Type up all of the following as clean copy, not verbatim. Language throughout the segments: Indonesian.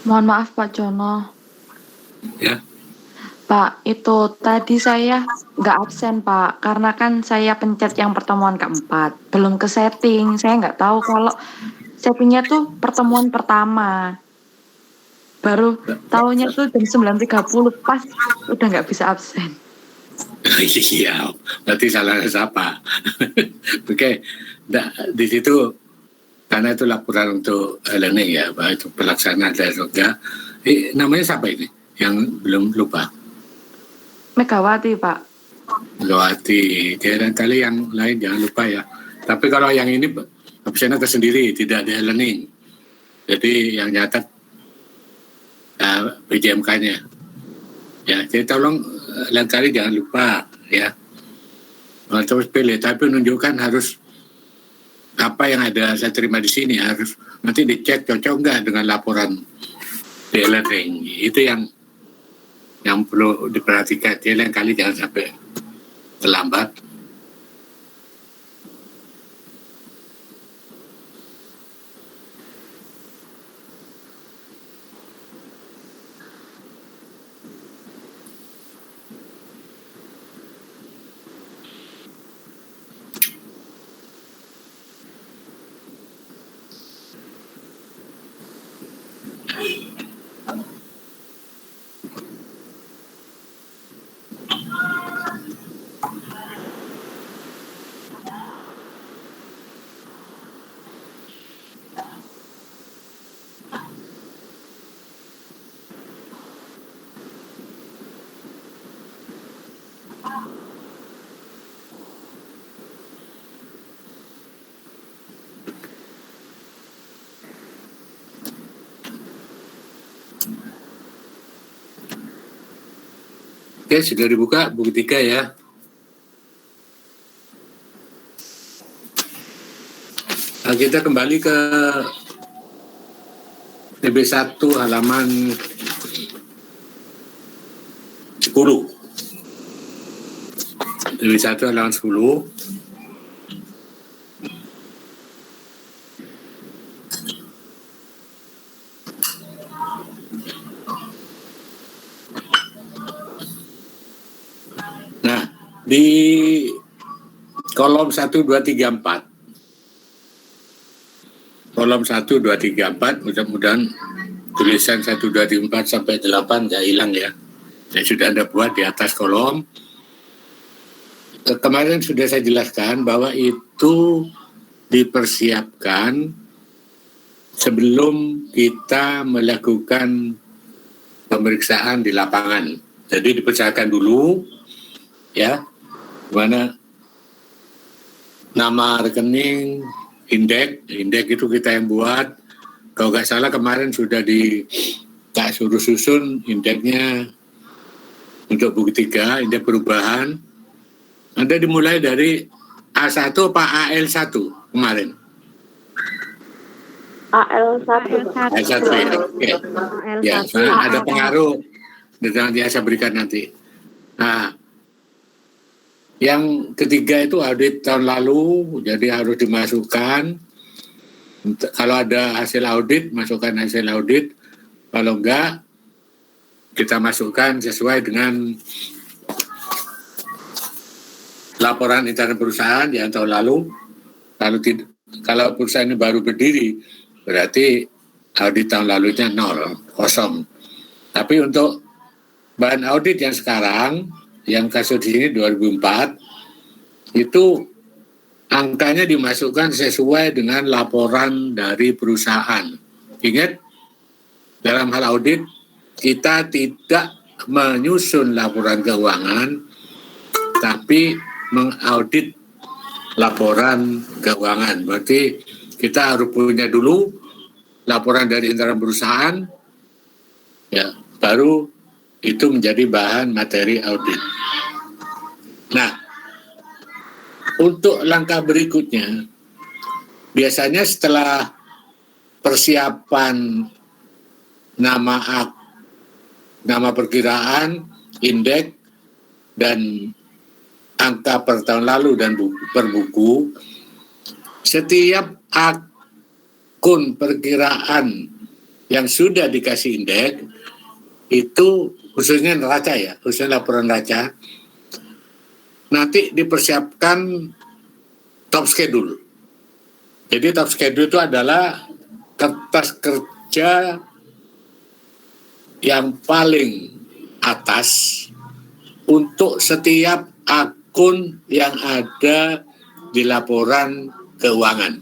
Mohon maaf Pak Jono. Ya. Pak, itu tadi saya nggak absen Pak, karena kan saya pencet yang pertemuan keempat. Belum ke setting, saya nggak tahu kalau settingnya tuh pertemuan pertama. Baru tahunya tuh jam 9.30 pas udah nggak bisa absen. Iya, berarti salah siapa? Oke, di situ karena itu laporan untuk learning ya, bahwa itu pelaksana dari Jogja. Namanya siapa ini? Yang belum lupa. Megawati Pak. Megawati. Dia kali yang lain jangan lupa ya. Tapi kalau yang ini absennya tersendiri, tidak di learning. Jadi yang nyatat PJMK-nya. Ya, jadi tolong lain kali jangan lupa ya. Terus pilih, tapi menunjukkan harus apa yang ada saya terima di sini harus nanti dicek cocok nggak dengan laporan di learning. Itu yang perlu diperhatikan. Jadi lain kali jangan sampai terlambat. Oke, sudah dibuka buku 3 ya. Nah, kita kembali ke TB1 halaman 10. TB1 halaman 10. Nah, di kolom 1, 2, 3, 4. Kolom 1, 2, 3, 4, mudah-mudahan tulisan 1, 2, 3, 4 sampai 8 nggak hilang ya. Saya sudah Anda buat di atas kolom. Kemarin sudah saya jelaskan bahwa itu dipersiapkan sebelum kita melakukan pemeriksaan di lapangan. Jadi dipersiapkan dulu ya, mana nama rekening, indeks itu kita yang buat. Kalau nggak salah kemarin sudah tak suruh susun indeksnya untuk buku 3, indeks perubahan. Anda dimulai dari A1 apa AL1 kemarin? AL1. AL1 ya, oke. Ya, ada pengaruh dengan yang saya berikan nanti. Nah, yang ketiga itu audit tahun lalu, jadi harus dimasukkan. Kalau ada hasil audit, masukkan hasil audit. Kalau enggak, kita masukkan sesuai dengan laporan intern perusahaan yang tahun lalu. Kalau perusahaan ini baru berdiri, berarti audit tahun lalunya 0, kosong. Tapi untuk bahan audit yang sekarang, yang kasus di sini 2004, itu angkanya dimasukkan sesuai dengan laporan dari perusahaan. Ingat, dalam hal audit, kita tidak menyusun laporan keuangan, tapi mengaudit laporan keuangan. Berarti kita harus punya dulu laporan dari internal perusahaan, ya, baru itu menjadi bahan materi audit. Nah, untuk langkah berikutnya, biasanya setelah persiapan nama perkiraan, indeks, dan angka per tahun lalu dan per buku, setiap akun perkiraan yang sudah dikasih indeks itu khususnya neraca ya, khususnya laporan neraca, nanti dipersiapkan top schedule. Jadi top schedule itu adalah kertas kerja yang paling atas untuk setiap akun yang ada di laporan keuangan.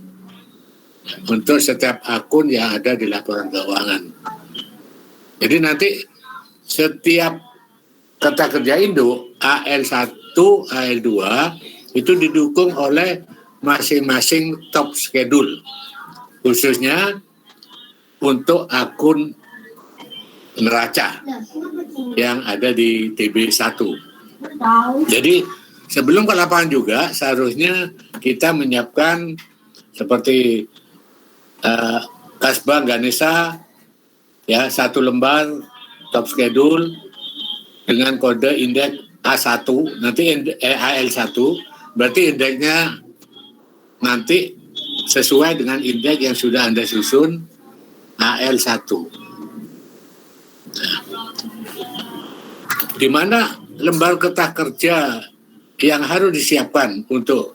Untuk setiap akun yang ada di laporan keuangan. Jadi nanti setiap kertas kerja induk AL1, AL2 itu didukung oleh masing-masing top schedule. Khususnya untuk akun neraca yang ada di TB1. Jadi sebelum ke lapangan juga seharusnya kita menyiapkan seperti Kasbang Ganesha ya, 1 lembar top schedule dengan kode indeks A1, nanti AL1, berarti indeksnya nanti sesuai dengan indeks yang sudah Anda susun AL1. Nah, di mana lembar kertas kerja yang harus disiapkan untuk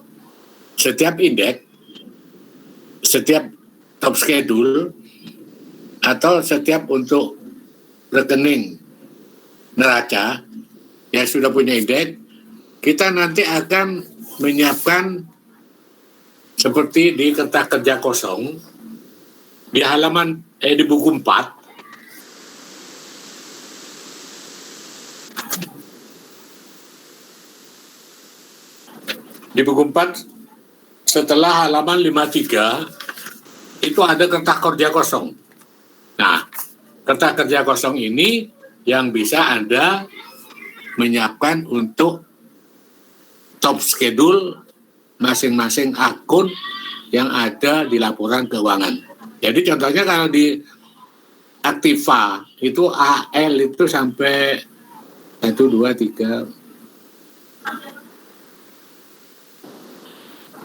setiap indeks, setiap top schedule, atau setiap untuk rekening neraca yang sudah punya indeks, kita nanti akan menyiapkan seperti di kertas kerja kosong di halaman di buku 4. Di buku 4 setelah halaman 53 itu ada kertas kerja kosong. Nah, kertas kerja kosong ini yang bisa Anda menyiapkan untuk top schedule masing-masing akun yang ada di laporan keuangan. Jadi contohnya kalau di Aktiva itu AL itu sampai 1, 2, 3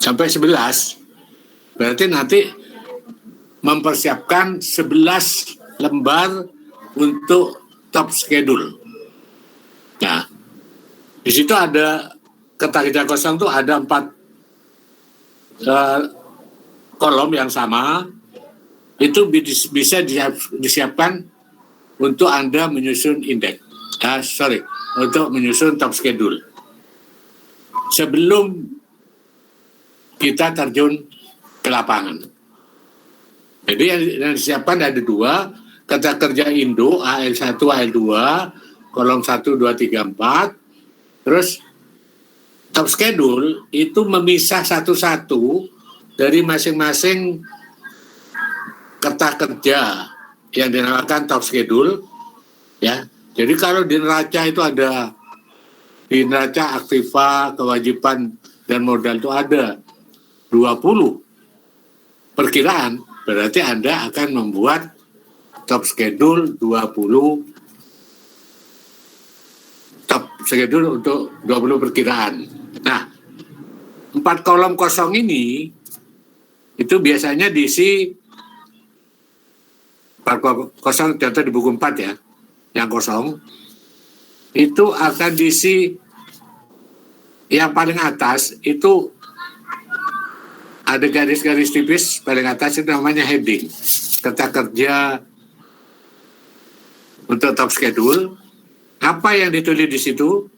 sampai 11, berarti nanti mempersiapkan 11 lembar untuk top schedule. Nah, di situ ada kertas kerja kosong tuh ada 4 kolom yang sama, itu bisa disiapkan untuk Anda menyusun indeks. Untuk menyusun top schedule. Sebelum kita terjun ke lapangan. Jadi yang disiapkan ada 2, kertas kerja induk AL1, AL2, kolom 1, 2, 3, 4. Terus top schedule itu memisah satu-satu dari masing-masing kertas kerja yang dinamakan top schedule, ya. Jadi kalau di neraca itu ada, di neraca Aktiva, kewajiban dan modal itu ada 20 perkiraan, berarti Anda akan membuat top schedule 20 top schedule untuk 20 perkiraan. Nah, 4 kolom kosong ini itu biasanya diisi 4 kosong, contoh di buku 4 ya, yang kosong itu akan diisi yang paling atas itu ada garis-garis tipis paling atas itu namanya heading, kertas kerja untuk top schedule. Apa yang ditulis di situ?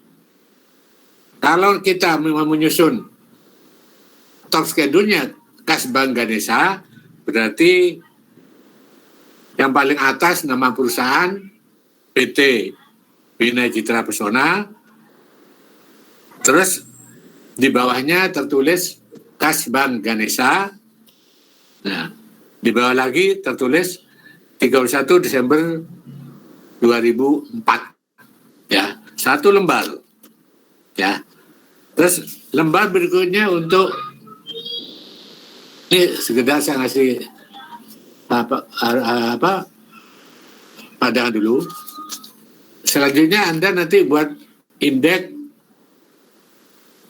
Kalau kita menyusun top schedule-nya Kasbang Ganesha, berarti yang paling atas nama perusahaan PT Bina Citra Pesona, terus di bawahnya tertulis Kasbang Ganesha. Nah, di bawah lagi tertulis 31 Desember 2004. Ya, 1 lembar. Ya. Terus lembar berikutnya untuk ini sekedar saya ngasih pandangan dulu. Selanjutnya Anda nanti buat indeks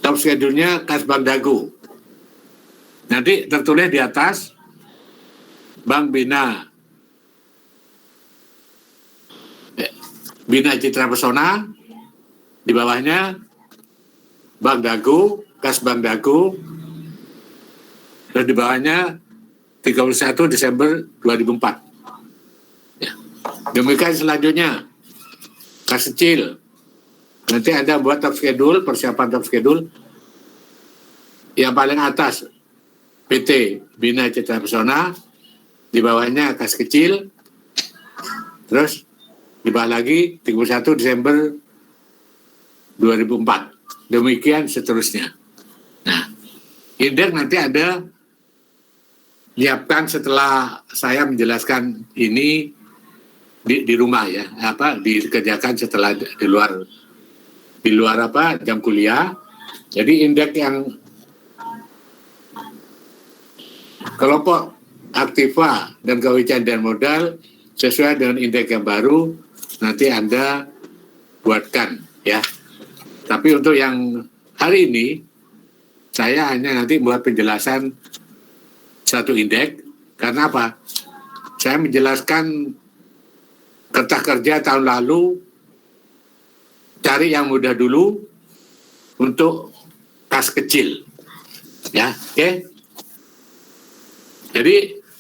top schedule-nya Kasbang Dago. Nanti tertulis di atas Bank Bina Bina Citra Pesona, di bawahnya Bank Dago, Kas Bank Dago, dan di bawahnya 31 Desember 2004. Ya. Demikian selanjutnya, kas kecil. Nanti Anda buat top schedule, persiapan top schedule. Yang paling atas, PT Bina Citra Pesona, di bawahnya kas kecil, terus di bawah lagi 31 Desember 2004. Demikian seterusnya. Nah, indeks nanti ada nyiapkan setelah saya menjelaskan ini di rumah ya, dikerjakan setelah di luar jam kuliah. Jadi indeks yang kelompok aktiva dan kewicandaan modal sesuai dengan indeks yang baru nanti Anda buatkan ya. Tapi untuk yang hari ini saya hanya nanti buat penjelasan satu indeks. Karena apa? Saya menjelaskan kertas kerja tahun lalu, cari yang mudah dulu untuk kas kecil ya, oke? Jadi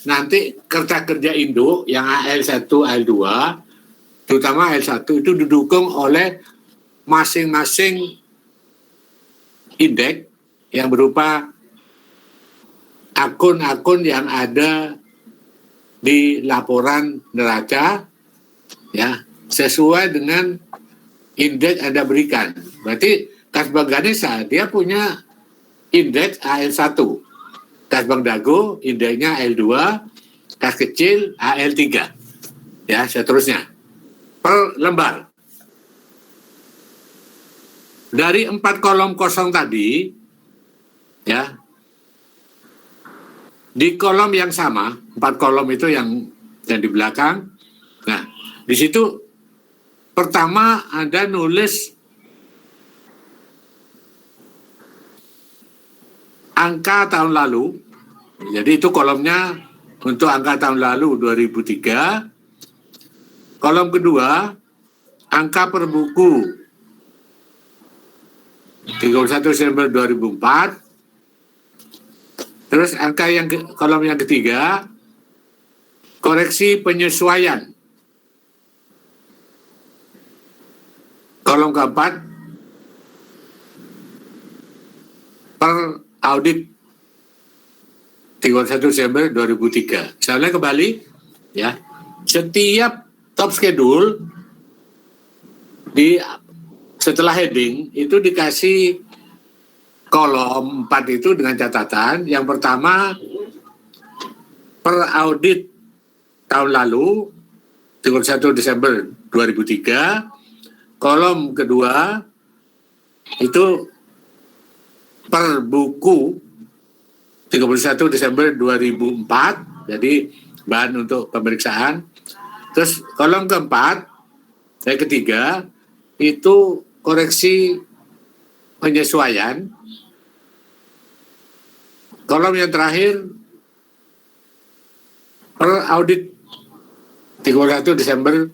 nanti kertas kerja induk yang AL1, AL2, terutama AL1 itu didukung oleh masing-masing indeks yang berupa akun-akun yang ada di laporan neraca ya, sesuai dengan indeks Anda berikan. Berarti Kas Bank Ganesha dia punya indeks AL1, Kas Bank Dago indeksnya AL2, kas kecil AL3 ya, seterusnya per lembar. Dari 4 kolom kosong tadi, ya, di kolom yang sama, 4 kolom itu yang di belakang. Nah, di situ pertama Anda nulis angka tahun lalu. Jadi itu kolomnya untuk angka tahun lalu 2003. Kolom kedua, angka per buku 31 Desember 2004. Terus angka kolom yang ketiga, koreksi penyesuaian. Kolom keempat, per audit 31 Desember 2003. Misalnya kembali, ya, setiap top schedule setelah heading itu dikasih kolom 4 itu dengan catatan. Yang pertama, per audit tahun lalu 31 Desember 2003. Kolom kedua itu per buku 31 Desember 2004. Jadi bahan untuk pemeriksaan. Terus kolom keempat, yang ketiga itu koreksi penyesuaian. Kolom yang terakhir per audit 31 Desember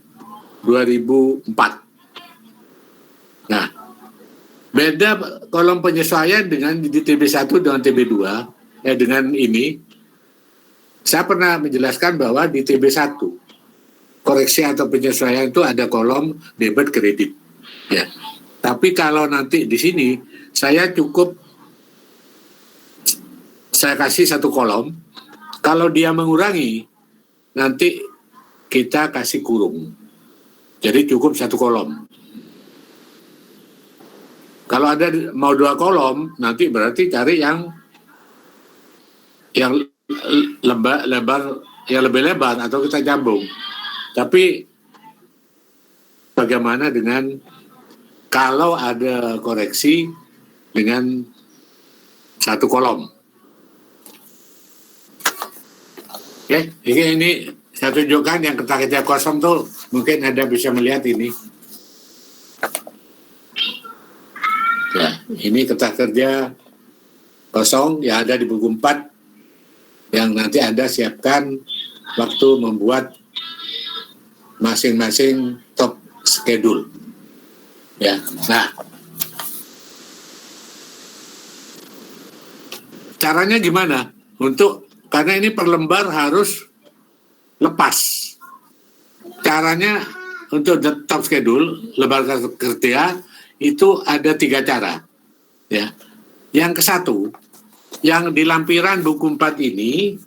2004. Nah, beda kolom penyesuaian dengan di TB1 dengan TB2 dengan ini. Saya pernah menjelaskan bahwa di TB1 koreksi atau penyesuaian itu ada kolom debit kredit ya. Tapi kalau nanti di sini saya kasih satu kolom. Kalau dia mengurangi, nanti kita kasih kurung. Jadi cukup satu kolom. Kalau ada mau 2 kolom, nanti berarti cari yang lebar, yang lebih lebar atau kita jambung. Tapi bagaimana dengan kalau ada koreksi dengan satu kolom? Oke, ini saya tunjukkan yang kertas kerja kosong tuh, mungkin Anda bisa melihat ini. Ya, ini kertas kerja kosong yang ada di buku 4 yang nanti Anda siapkan waktu membuat masing-masing top schedule. schedule. Ya, nah caranya gimana? Karena ini per lembar harus lepas. Caranya untuk the top schedule lembar kerja itu ada 3 cara. Ya, yang ke satu, yang di lampiran buku 4 ini,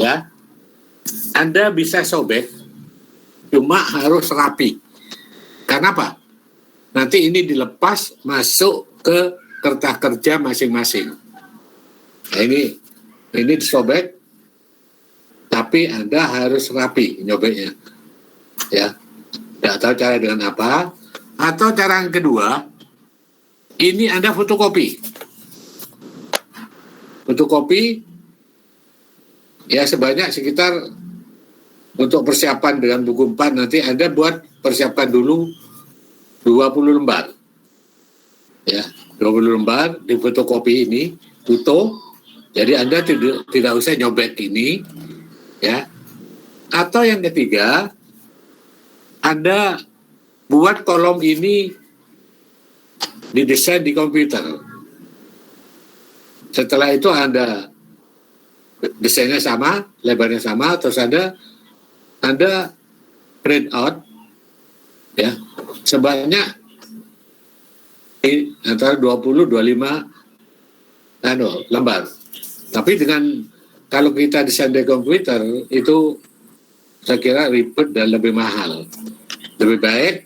ya, Anda bisa sobek, cuma harus rapi. Kenapa? Nanti ini dilepas masuk ke kertas kerja masing-masing. Nah, ini disobek, tapi Anda harus rapi nyobeknya. Ya, tidak tahu cara dengan apa. Atau cara yang kedua, ini Anda fotokopi. Fotokopi ya sebanyak sekitar untuk persiapan dengan buku 4 nanti Anda buat persiapan dulu 20 lembar. Ya, 20 lembar di fotokopi ini, foto. Jadi Anda tidak usah nyobek ini, ya. Atau yang ketiga, Anda buat kolom ini didesain di komputer. Setelah itu Anda desainnya sama, lebarnya sama, terus Anda print out, ya, sebanyak antara 20-25 lembar. Tapi kalau kita desain di komputer itu saya kira ribet dan lebih mahal. Lebih baik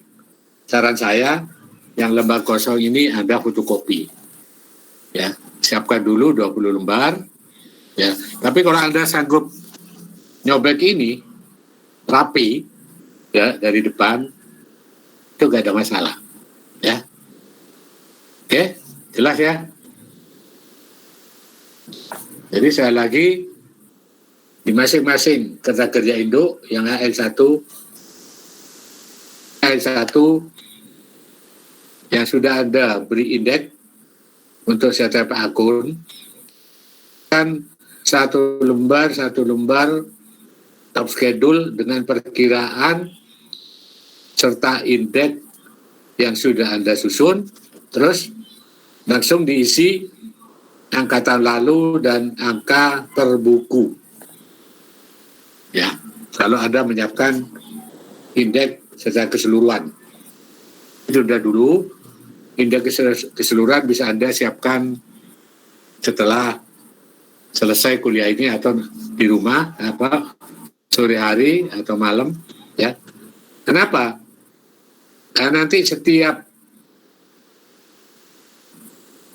saran saya yang lembar kosong ini Anda fotokopi. Ya, siapkan dulu 20 lembar. Ya, tapi kalau Anda sanggup nyobek ini rapi ya dari depan itu gak ada masalah. Ya. Oke, jelas ya? Jadi saya lagi di masing-masing kertas kerja induk yang AL1 yang sudah Anda beri indeks untuk setiap akun kan satu lembar top schedule dengan perkiraan serta indeks yang sudah Anda susun, terus langsung diisi angka tahun lalu dan angka per buku. Ya, kalau Anda menyiapkan indeks secara keseluruhan. Itu sudah dulu, indeks keseluruhan bisa Anda siapkan setelah selesai kuliah ini atau di rumah, sore hari atau malam, ya. Kenapa? Karena nanti setiap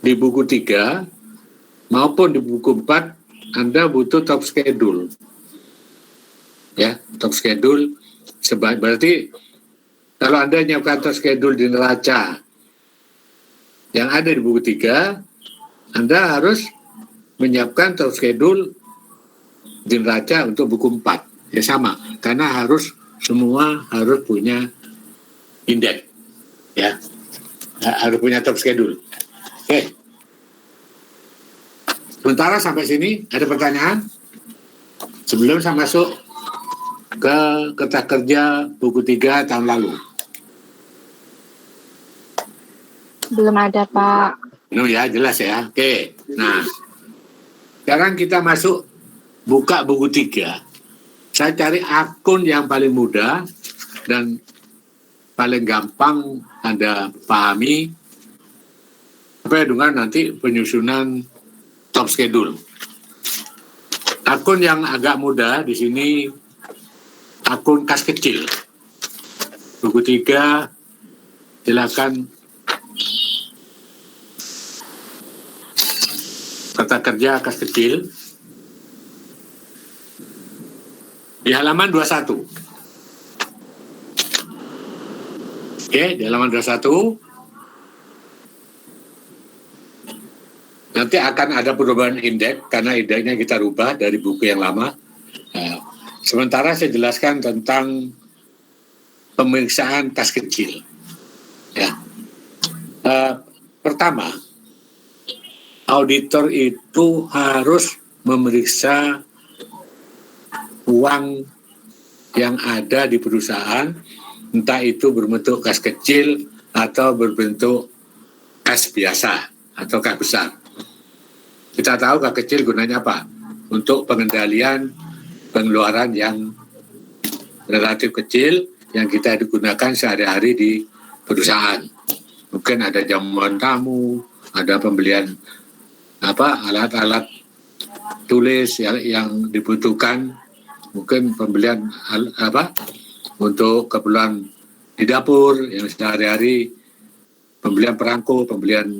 di buku 3 maupun di buku 4 Anda butuh top schedule. Ya, top schedule berarti kalau Anda nyiapkan top schedule di neraca yang ada di buku 3, Anda harus menyiapkan top schedule di neraca untuk buku 4. Ya sama, karena semua harus punya indeks. Ya. Harus punya top schedule. Oke. Sementara sampai sini ada pertanyaan? Sebelum saya masuk ke kertas kerja buku 3 tahun lalu. Belum ada, Pak. Ya, jelas ya. Oke. Nah, sekarang kita buka buku 3. Saya cari akun yang paling mudah dan paling gampang Anda pahami sampai dengan nanti penyusunan top schedule. Akun yang agak mudah di sini akun kas kecil. Buku 3 silakan kata kerja kas kecil di halaman 21. Oke, di halaman 21 nanti akan ada perubahan indeks karena indeksnya kita rubah dari buku yang lama. Nah, sementara saya jelaskan tentang pemeriksaan kas kecil. Ya. Pertama, auditor itu harus memeriksa uang yang ada di perusahaan entah itu berbentuk kas kecil atau berbentuk kas biasa atau kas besar. Kita tahu kas kecil gunanya apa? Untuk pengendalian pengeluaran yang relatif kecil yang kita digunakan sehari-hari di perusahaan. Mungkin ada jamuan tamu, ada pembelian alat-alat tulis yang dibutuhkan, mungkin pembelian untuk keperluan di dapur yang sehari-hari, pembelian perangko, pembelian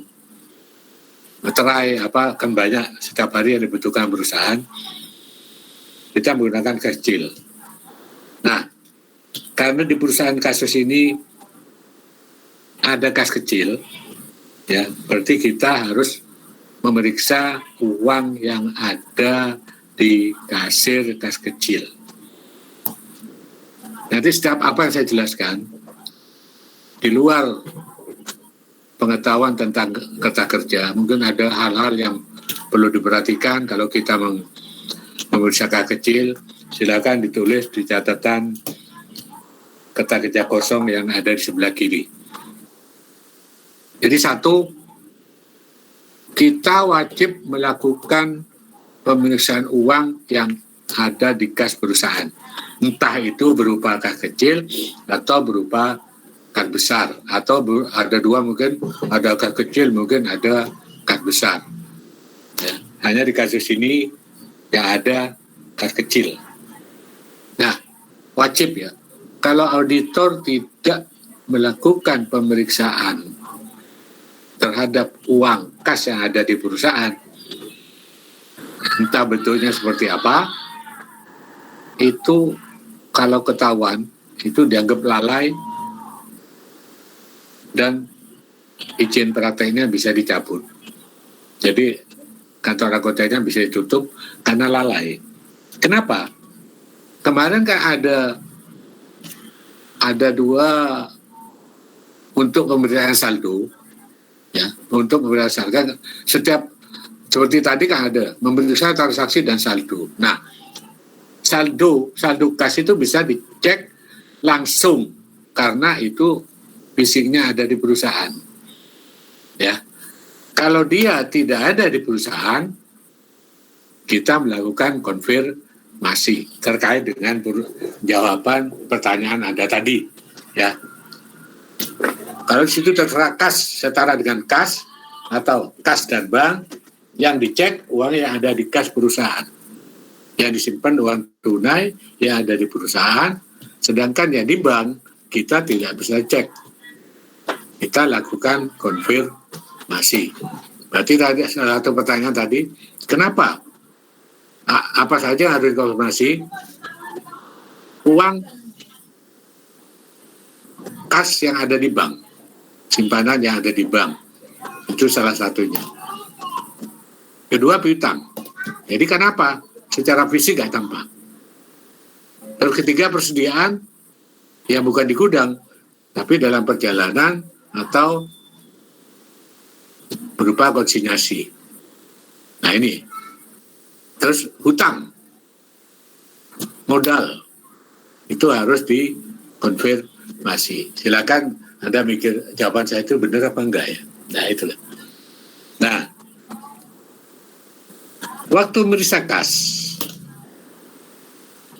materai, kan banyak setiap hari yang dibutuhkan perusahaan. Kita menggunakan kas kecil. Nah, karena di perusahaan kasus ini ada kas kecil, ya berarti kita harus memeriksa uang yang ada di kasir kas kecil. Nanti setiap apa yang saya jelaskan, di luar pengetahuan tentang kertas kerja, mungkin ada hal-hal yang perlu diperhatikan kalau kita memeriksa kas kecil. Silakan ditulis di catatan kertas kerja kosong yang ada di sebelah kiri. Jadi satu, kita wajib melakukan pemeriksaan uang yang ada di kas perusahaan. Entah itu berupa kas kecil atau berupa kas besar. Atau ada dua, mungkin ada kas kecil, mungkin ada kas besar. Ya, hanya di kasus ini yang ada kas kecil. Nah, wajib ya. Kalau auditor tidak melakukan pemeriksaan terhadap uang kas yang ada di perusahaan, entah bentuknya seperti apa, itu kalau ketahuan, itu dianggap lalai dan izin prakteknya bisa dicabut. Jadi kantor anggotanya bisa ditutup karena lalai. Kenapa? Kemarin kan ada dua untuk pemberian saldo, ya, untuk pemberian saldo. Setiap seperti tadi kan ada memeriksa transaksi dan saldo. Nah, saldo kas itu bisa dicek langsung karena itu fisiknya ada di perusahaan. Ya, kalau dia tidak ada di perusahaan, kita melakukan konfirmasi terkait dengan jawaban pertanyaan Anda tadi, ya. Kalau di situ tertera kas setara dengan kas atau kas dan bank, yang dicek uang yang ada di kas perusahaan, yang disimpan uang tunai yang ada di perusahaan, sedangkan yang di bank kita tidak bisa cek. Kita lakukan konfirmasi. Berarti tadi salah satu pertanyaan tadi, kenapa? Apa saja yang harus dikonfirmasi? Uang kas yang ada di bank, simpanan yang ada di bank, itu salah satunya. Kedua, piutang. Jadi kenapa? Secara fisik nggak tampak. Terus ketiga, persediaan yang bukan di gudang, tapi dalam perjalanan atau berupa konsinyasi. Nah ini. Terus hutang, modal, itu harus dikonfirmasi. Silakan Anda mikir jawaban saya itu benar apa enggak ya. Nah itulah. Nah, waktu meriksa kas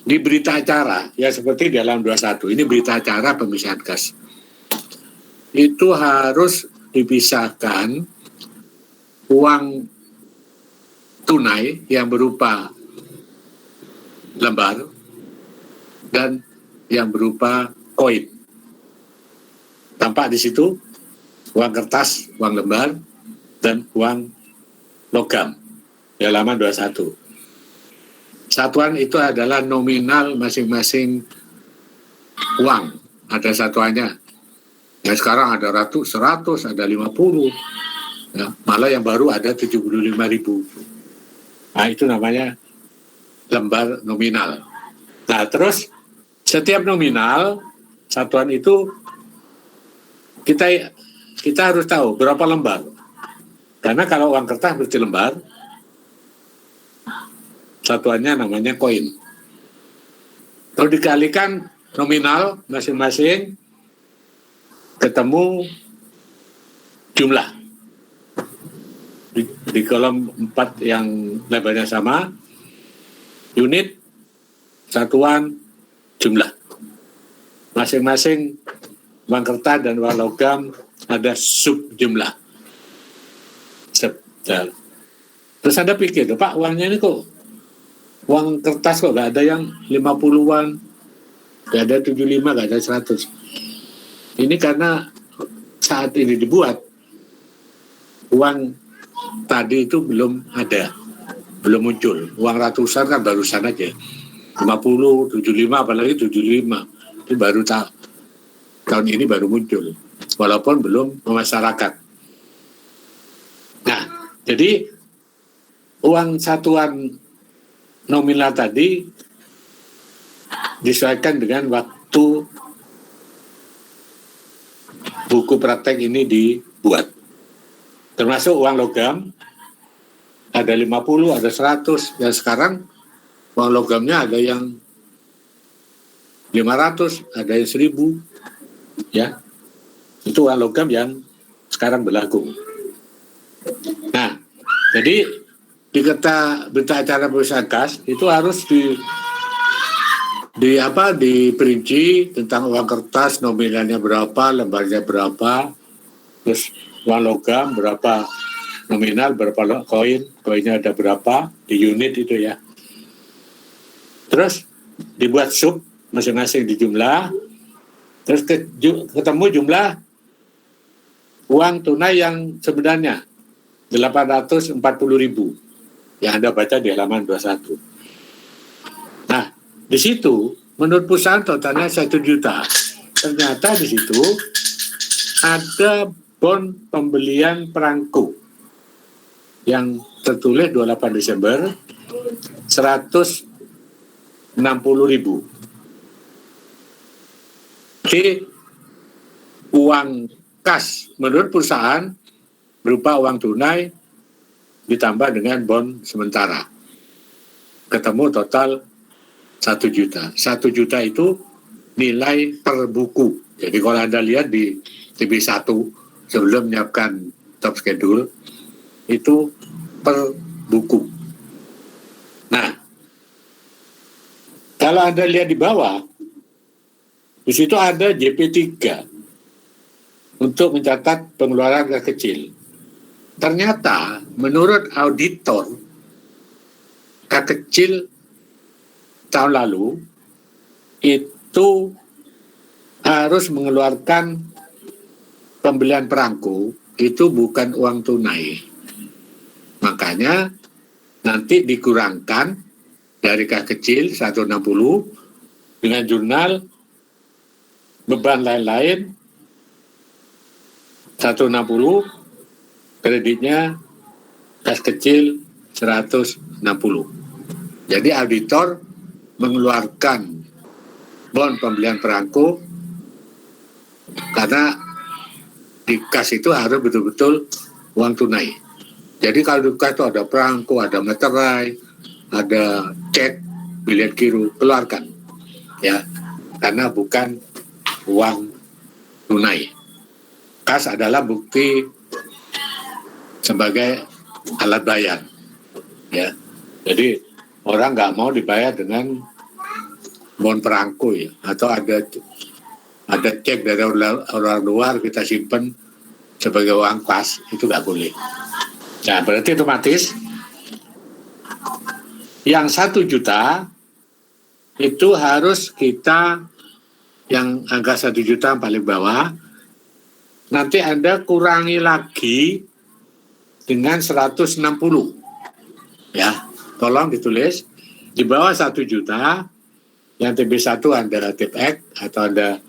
di berita acara, ya seperti dalam 21, ini berita acara pemisahan kas, itu harus dipisahkan uang tunai yang berupa lembar dan yang berupa koin. Tampak di situ uang kertas, uang lembar, dan uang logam. Di halaman 21. Satuan itu adalah nominal masing-masing uang. Ada satuannya. Ya sekarang ada 100, ada 50. Ya, malah yang baru ada 75.000. Nah itu namanya lembar nominal. Nah terus setiap nominal satuan itu kita harus tahu berapa lembar. Karena kalau uang kertas berarti lembar, satuannya namanya koin. Kalau dikalikan nominal masing-masing ketemu jumlah di kolom 4 yang lebarnya sama, unit, satuan, jumlah. Masing-masing uang kertas dan uang logam ada sub jumlah. Terus Anda pikir, Pak, uangnya ini kok uang kertas kok gak ada yang 50-an, gak ada 75, gak ada 100. Ini karena saat ini dibuat, uang tadi itu belum ada, belum muncul. Uang ratusan kan barusan aja, 50, 75, apalagi 75. Itu baru tahun ini baru muncul, walaupun belum memasyarakat. Nah, jadi uang satuan nominal tadi disesuaikan dengan waktu buku praktek ini dibuat. Termasuk uang logam, ada 50, ada 100, dan sekarang uang logamnya ada yang 500, ada yang 1000, ya. Itu uang logam yang sekarang berlaku. Nah, jadi di berita acara perusahaan kas itu harus diperinci tentang uang kertas nominalnya berapa, lembarnya berapa, terus uang logam berapa nominal, berapa koinnya ada berapa di unit itu ya. Terus dibuat sub masing-masing di jumlah, terus ketemu jumlah uang tunai yang sebenarnya 840.000 yang Anda baca di halaman 21. Nah, di situ menurut perusahaan totalnya 1 juta. Ternyata di situ ada bon pembelian perangko yang tertulis 28 Desember 160.000. Jadi uang kas menurut perusahaan berupa uang tunai ditambah dengan bon sementara. Ketemu total 1 juta. 1 juta itu nilai per buku. Jadi kalau Anda lihat di TV1 sebelum menyiapkan top schedule, itu per buku. Nah, kalau Anda lihat di bawah, di situ ada JP3 untuk mencatat pengeluaran kecil. Ternyata menurut auditor kecil tahun lalu itu harus mengeluarkan pembelian perangko itu bukan uang tunai. Makanya nanti dikurangkan dari kecil 160 dengan jurnal beban lain-lain 160, kreditnya kas kecil 160. Jadi auditor mengeluarkan bon pembelian perangko karena di kas itu harus betul-betul uang tunai. Jadi kalau di kas itu ada perangko, ada meterai, ada cek, bilet giro, keluarkan. Ya, karena bukan uang tunai. Kas adalah bukti sebagai alat bayar, ya. Jadi orang nggak mau dibayar dengan bon perangko ya, atau ada cek dari orang luar kita simpen sebagai uang kas, itu nggak boleh. Nah, berarti otomatis yang 1 juta itu harus kita yang angka 1 juta paling bawah, nanti Anda kurangi lagi dengan 160. Ya, tolong ditulis di bawah 1 juta yang TB1 Anda tipek atau Anda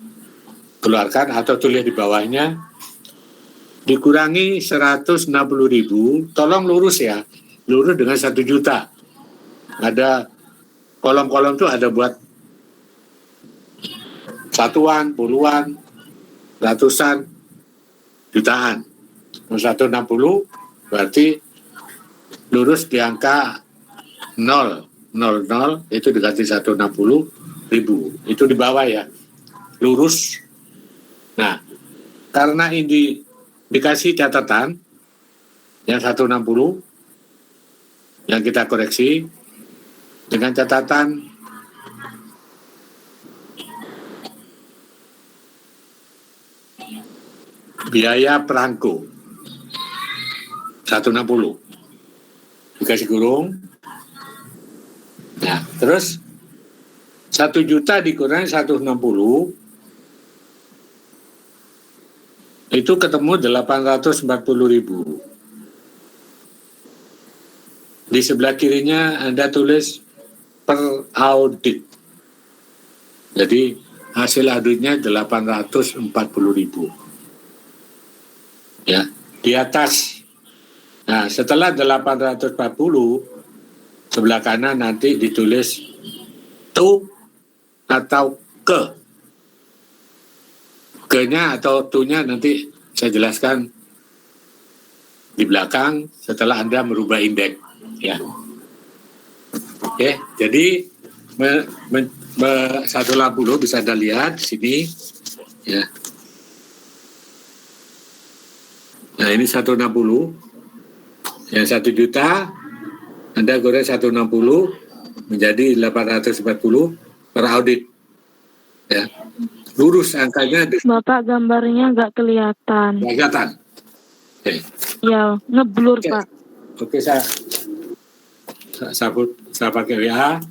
keluarkan atau tulis di bawahnya dikurangi 160.000, tolong lurus ya, lurus dengan 1 juta. Ada kolom-kolom itu ada buat satuan, puluhan, ratusan, jutaan. 160 berarti lurus di angka 000 itu diganti 160.000. Itu di bawah ya, lurus. Nah, karena ini dikasih catatan yang 160 yang kita koreksi dengan catatan biaya perangko 160 dikasih kurung. Nah, terus 1 juta dikurangi 160 itu ketemu 840.000. Di sebelah kirinya Anda tulis per audit. Jadi hasil auditnya 840.000. Ya, di atas. Nah, setelah 840 sebelah kanan nanti ditulis to atau ke. Ke-nya atau to-nya nanti saya jelaskan di belakang setelah Anda merubah indeks, ya. Oke, jadi 180 bisa Anda lihat di sini, ya. Nah, ini 160. Yang 1 juta Anda goreng 160 menjadi 840 per audit. Ya. Lurus angkanya Bapak, gambarnya nggak kelihatan. kelihatan. Oke. Ya, ngeblur, Oke. Pak. Oke, saya pakai WA.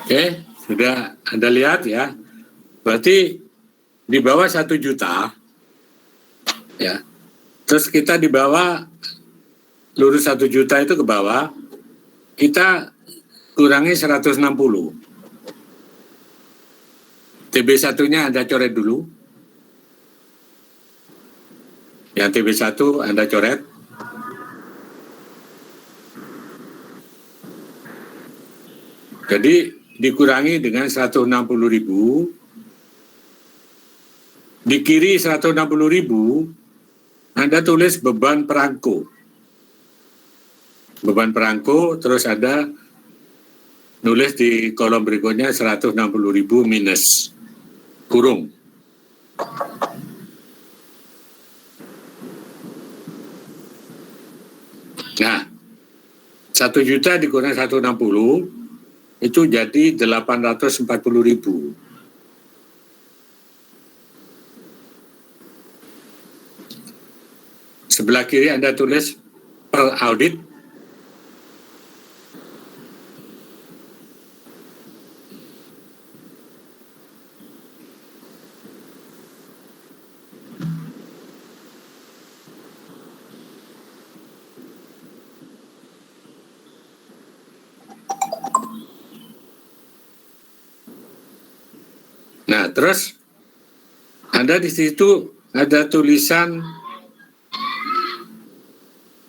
Oke, sudah Anda lihat ya. Berarti di bawah 1 juta, ya. Terus kita di bawah, lurus 1 juta itu ke bawah, kita kurangi 160. TB1-nya Anda coret dulu. Yang TB1 Anda coret. Jadi dikurangi dengan 160.000, di kiri 160.000 Anda tulis beban perangko. Beban perangko, terus Anda nulis di kolom berikutnya 160.000 minus kurung. Nah, 1 juta dikurangi 160 itu jadi 840.000. Sebelah kiri Anda tulis per audit. Nah, terus Anda di situ ada tulisan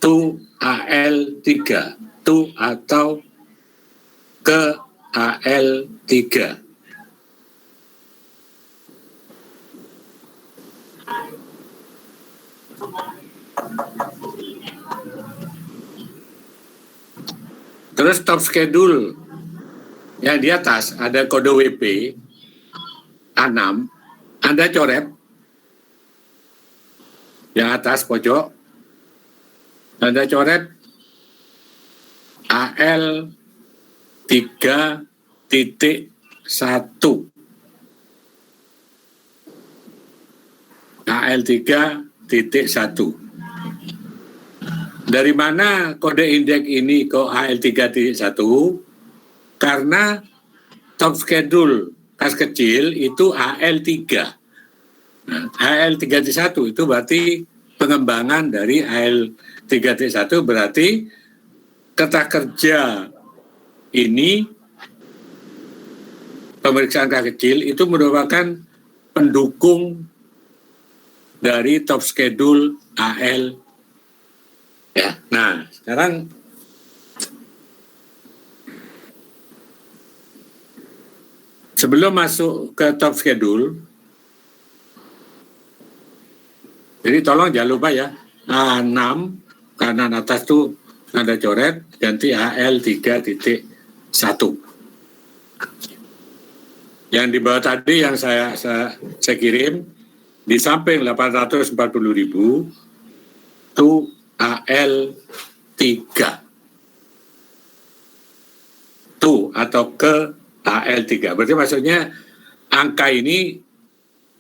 to AL3, to atau ke AL3. Terus top schedule yang di atas ada kode WP A6, Anda coret yang atas pojok, Anda coret AL3.1. AL3.1. Dari mana kode indeks ini ke AL3.1? Karena top schedule kas kecil itu AL3. Nah, AL3.1 itu berarti pengembangan dari AL3.1, berarti kata kerja ini, pemeriksaan kas kecil itu merupakan pendukung dari top schedule AL. Ya, nah sekarang sebelum masuk ke top schedule, jadi tolong jangan lupa ya, A6 kanan atas tuh Anda coret, ganti AL3.1. Yang di bawah tadi yang saya kirim, di samping 840.000 itu AL3. Tuh atau ke AL3. Berarti maksudnya angka ini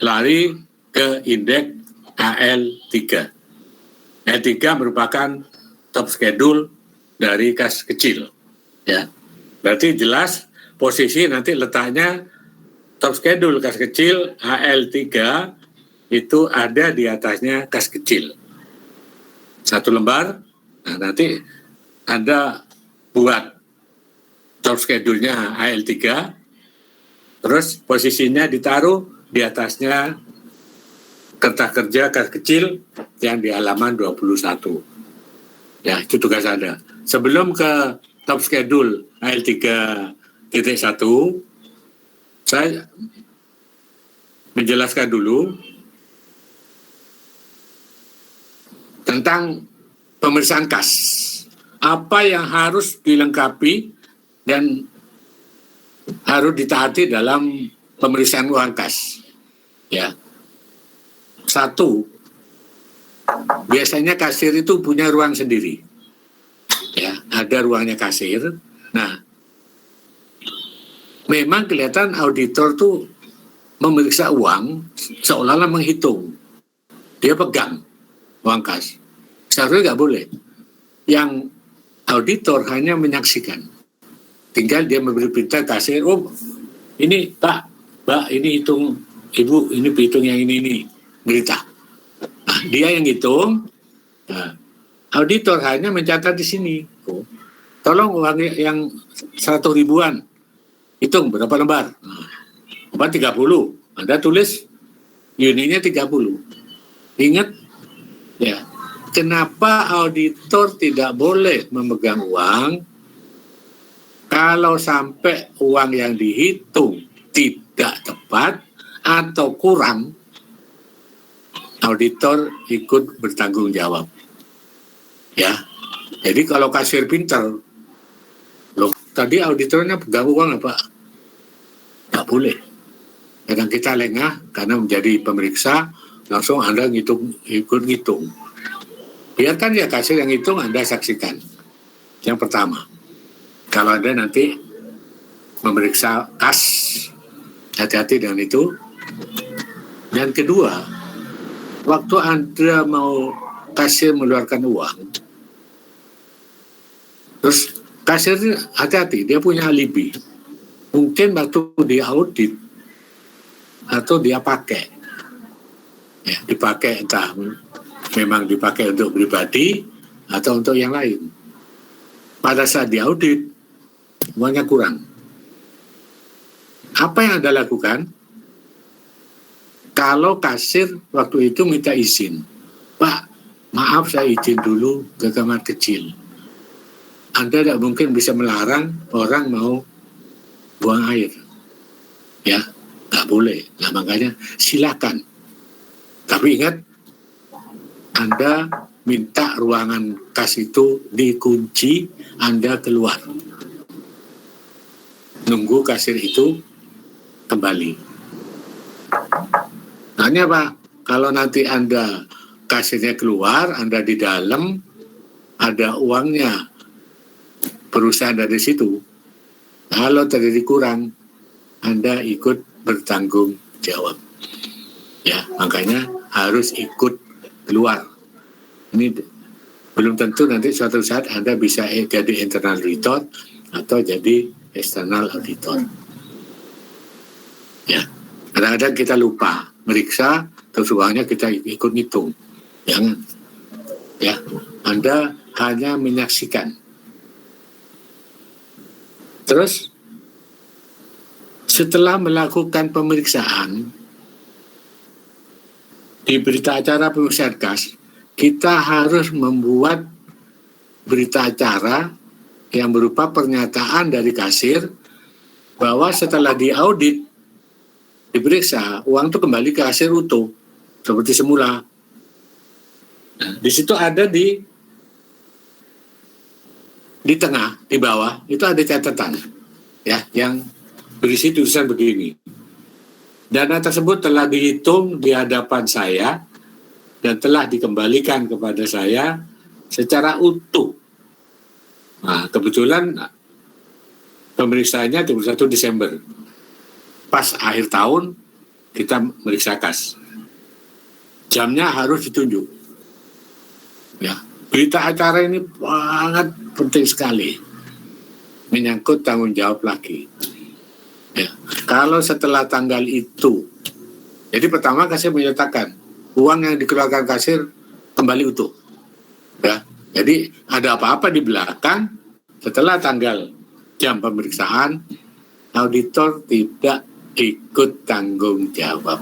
lari ke indeks AL3. AL3 merupakan top schedule dari kas kecil. Ya. Berarti jelas posisi nanti letaknya top schedule kas kecil AL3 itu ada di atasnya kas kecil. Satu lembar, nah nanti Anda buat top schedule-nya AL3, terus posisinya ditaruh di atasnya kertas kerja kas kecil yang di halaman 21. Ya, itu tugas Anda. Sebelum ke top schedule AL3.1, saya menjelaskan dulu tentang pemeriksaan kas. Apa yang harus dilengkapi dan harus ditaati dalam pemeriksaan uang kas. Ya. Satu, biasanya kasir itu punya ruang sendiri. Ya, ada ruangnya kasir. Nah, memang kelihatan auditor tuh memeriksa uang seolah-olah menghitung. Dia pegang uang kas. Seharusnya nggak boleh. Yang auditor hanya menyaksikan. Tinggal dia memberi perintah kasir, oh ini Pak, Mbak, ini hitung, Ibu, ini hitung yang ini, berita. Nah, dia yang hitung, nah, auditor hanya mencatat di sini. Oh, tolong uang yang 100 ribuan, hitung berapa lembar. Nah, 30, Anda tulis unitnya 30. Ingat, ya, kenapa auditor tidak boleh memegang uang kalau sampai uang yang dihitung tidak tepat atau kurang, auditor ikut bertanggung jawab. Ya, jadi kalau kasir pinter, loh tadi auditornya pegang uang apa? Nggak boleh. Kadang kita lengah karena menjadi pemeriksa, langsung Anda ikut ngitung. Biarkan ya kasir yang hitung, Anda saksikan. Yang pertama, kalau Anda nanti memeriksa kas, hati-hati dengan itu. Dan kedua, waktu Anda mau kasir mengeluarkan uang, terus kasir hati-hati, dia punya alibi. Mungkin waktu dia audit atau dia pakai, ya, dipakai entah memang dipakai untuk pribadi atau untuk yang lain. Pada saat diaudit, uangnya kurang. Apa yang Anda lakukan? Kalau kasir waktu itu minta izin, Pak, maaf saya izin dulu ke kamar kecil. Anda tidak mungkin bisa melarang orang mau buang air. Ya, nggak boleh. Nah, makanya silakan. Tapi ingat, Anda minta ruangan kas itu dikunci, Anda keluar. Nunggu kasir itu kembali. Nah, ini apa? Kalau nanti Anda kasirnya keluar, Anda di dalam, ada uangnya, perusahaan dari situ. Kalau terjadi kurang, Anda ikut bertanggung jawab. Ya, makanya harus ikut keluar. Ini belum tentu nanti suatu saat Anda bisa jadi internal auditor atau jadi external auditor. Ya, kadang-kadang kita lupa meriksa, terus uangnya kita ikut ngitung. Jangan. Ya, Anda hanya menyaksikan. Terus setelah melakukan pemeriksaan di berita acara pemeriksaan kas, kita harus membuat berita acara yang berupa pernyataan dari kasir bahwa setelah diaudit, diperiksa, uang itu kembali ke kasir utuh seperti semula. Nah, di situ ada di tengah, di bawah itu ada catatan, ya, yang berisi tulisan begini. Dana tersebut telah dihitung di hadapan saya dan telah dikembalikan kepada saya secara utuh. Nah, kebetulan pemeriksaannya 31 Desember. Pas akhir tahun kita meriksa kas. Jamnya harus ditunjuk. Ya, berita acara ini sangat penting sekali. Menyangkut tanggung jawab lagi. Ya, kalau setelah tanggal itu, jadi pertama kasir menyatakan uang yang dikeluarkan kasir kembali utuh. Ya, jadi ada apa-apa di belakang setelah tanggal jam pemeriksaan, auditor tidak ikut tanggung jawab.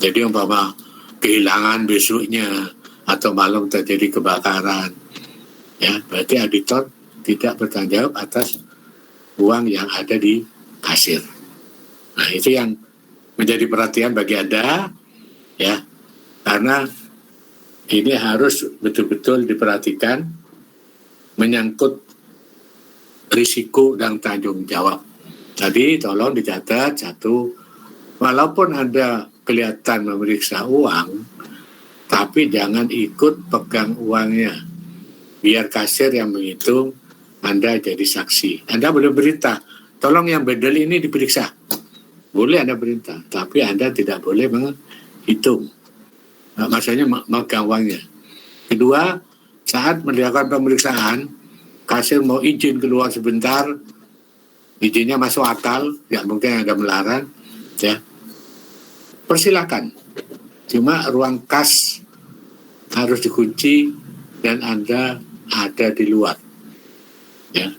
Jadi umpama kehilangan besoknya atau malam terjadi kebakaran, ya berarti auditor tidak bertanggung jawab atas uang yang ada di kasir. Nah, itu yang menjadi perhatian bagi Anda, ya, karena ini harus betul-betul diperhatikan menyangkut risiko dan tanggung jawab. Tadi tolong dicatat satu, walaupun Anda kelihatan memeriksa uang, tapi jangan ikut pegang uangnya. Biar kasir yang menghitung, Anda jadi saksi. Anda boleh berita, tolong yang bedel ini diperiksa. Boleh Anda perintah, tapi Anda tidak boleh menghitung. Nah, maksudnya megang uangnya. Kedua, saat melakukan pemeriksaan, kasir mau izin keluar sebentar, izinnya masuk akal, ya mungkin ada melarang, ya. Persilakan. Cuma ruang kas harus dikunci dan Anda ada di luar. Ya.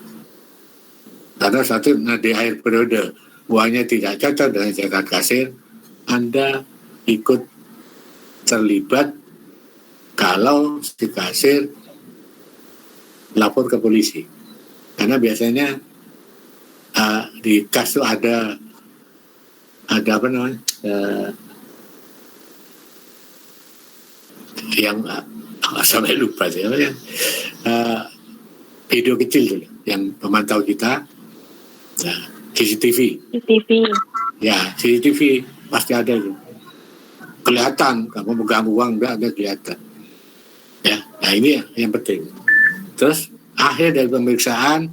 Karena satu di akhir periode uangnya tidak cocok dengan catatan kasir, Anda ikut terlibat kalau si kasir lapor ke polisi. Karena biasanya di kas itu ada apa namanya, yang sampai lupa sih, video kecil dulu yang pemantau kita, CCTV. Ya, CCTV pasti ada itu. Kelihatan, kamu pegang uang enggak ada kelihatan. Ya, nah ini yang penting. Terus akhir dari pemeriksaan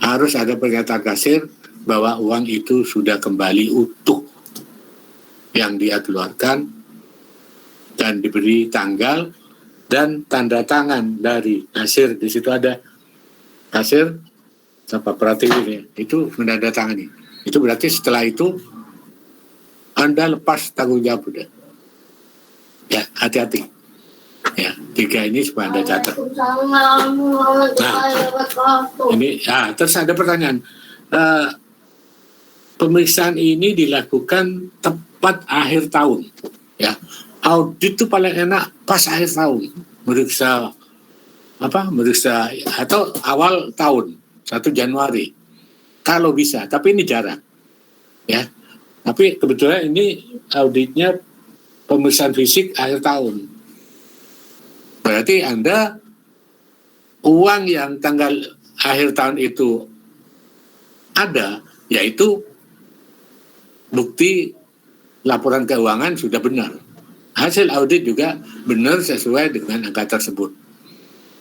harus ada pernyataan kasir bahwa uang itu sudah kembali utuh yang dia keluarkan dan diberi tanggal dan tanda tangan dari kasir. Di situ ada kasir apa Pratiwi itu menandatangani. Itu berarti setelah itu Anda lepas tanggung jawab udah. Ya, hati-hati. Ya, 3 ini supaya Anda catat. Nah, ini terus ada pertanyaan. Pemeriksaan ini dilakukan tepat akhir tahun. Ya, audit itu paling enak pas akhir tahun, meriksa atau awal tahun 1 Januari kalau bisa, tapi ini jarang ya. Tapi kebetulan ini auditnya pemeriksaan fisik akhir tahun. Berarti Anda uang yang tanggal akhir tahun itu ada, yaitu bukti laporan keuangan sudah benar. Hasil audit juga benar sesuai dengan angka tersebut.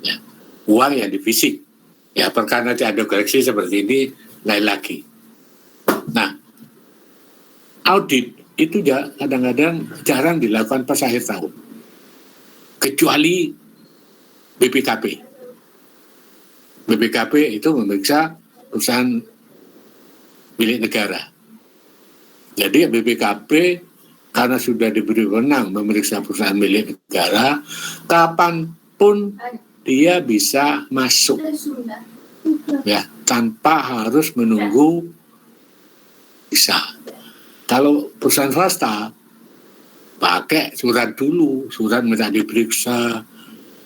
Ya. Uang yang di fisik. Ya, perkara nanti ada koreksi seperti ini, lain lagi. Nah, audit itu kadang-kadang jarang dilakukan pas akhir tahun. Kecuali BPKP. BPKP itu memeriksa perusahaan milik negara. Jadi BPKP karena sudah diberi wewenang memeriksa perusahaan milik negara, kapanpun dia bisa masuk, ya, tanpa harus menunggu bisa. Kalau perusahaan swasta pakai surat dulu, surat minta diperiksa,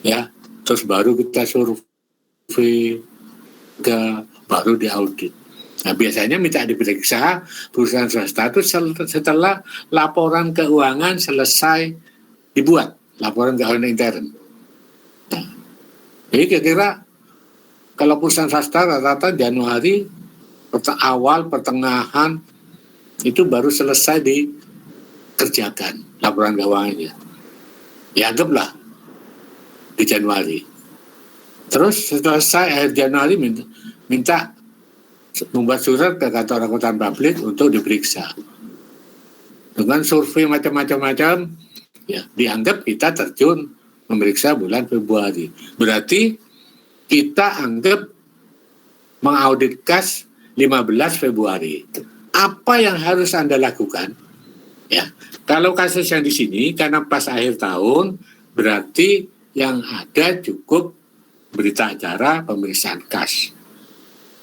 ya, terus baru kita survei, baru diaudit. Nah, biasanya minta diperiksa perusahaan swasta itu setelah laporan keuangan selesai dibuat, laporan keuangan intern. Nah, jadi kira-kira kalau perusahaan swasta rata-rata Januari awal pertengahan itu baru selesai dikerjakan laporan keuangannya. Ya, anggaplah di Januari. Terus selesai akhir Januari minta membuat surat ke kantor akuntan publik untuk diperiksa. Dengan survei macam-macam, ya, dianggap kita terjun memeriksa bulan Februari. Berarti kita anggap mengaudit kas 15 Februari. Apa yang harus Anda lakukan? Ya, kalau kasus yang di sini karena pas akhir tahun, berarti yang ada cukup berita acara pemeriksaan kas.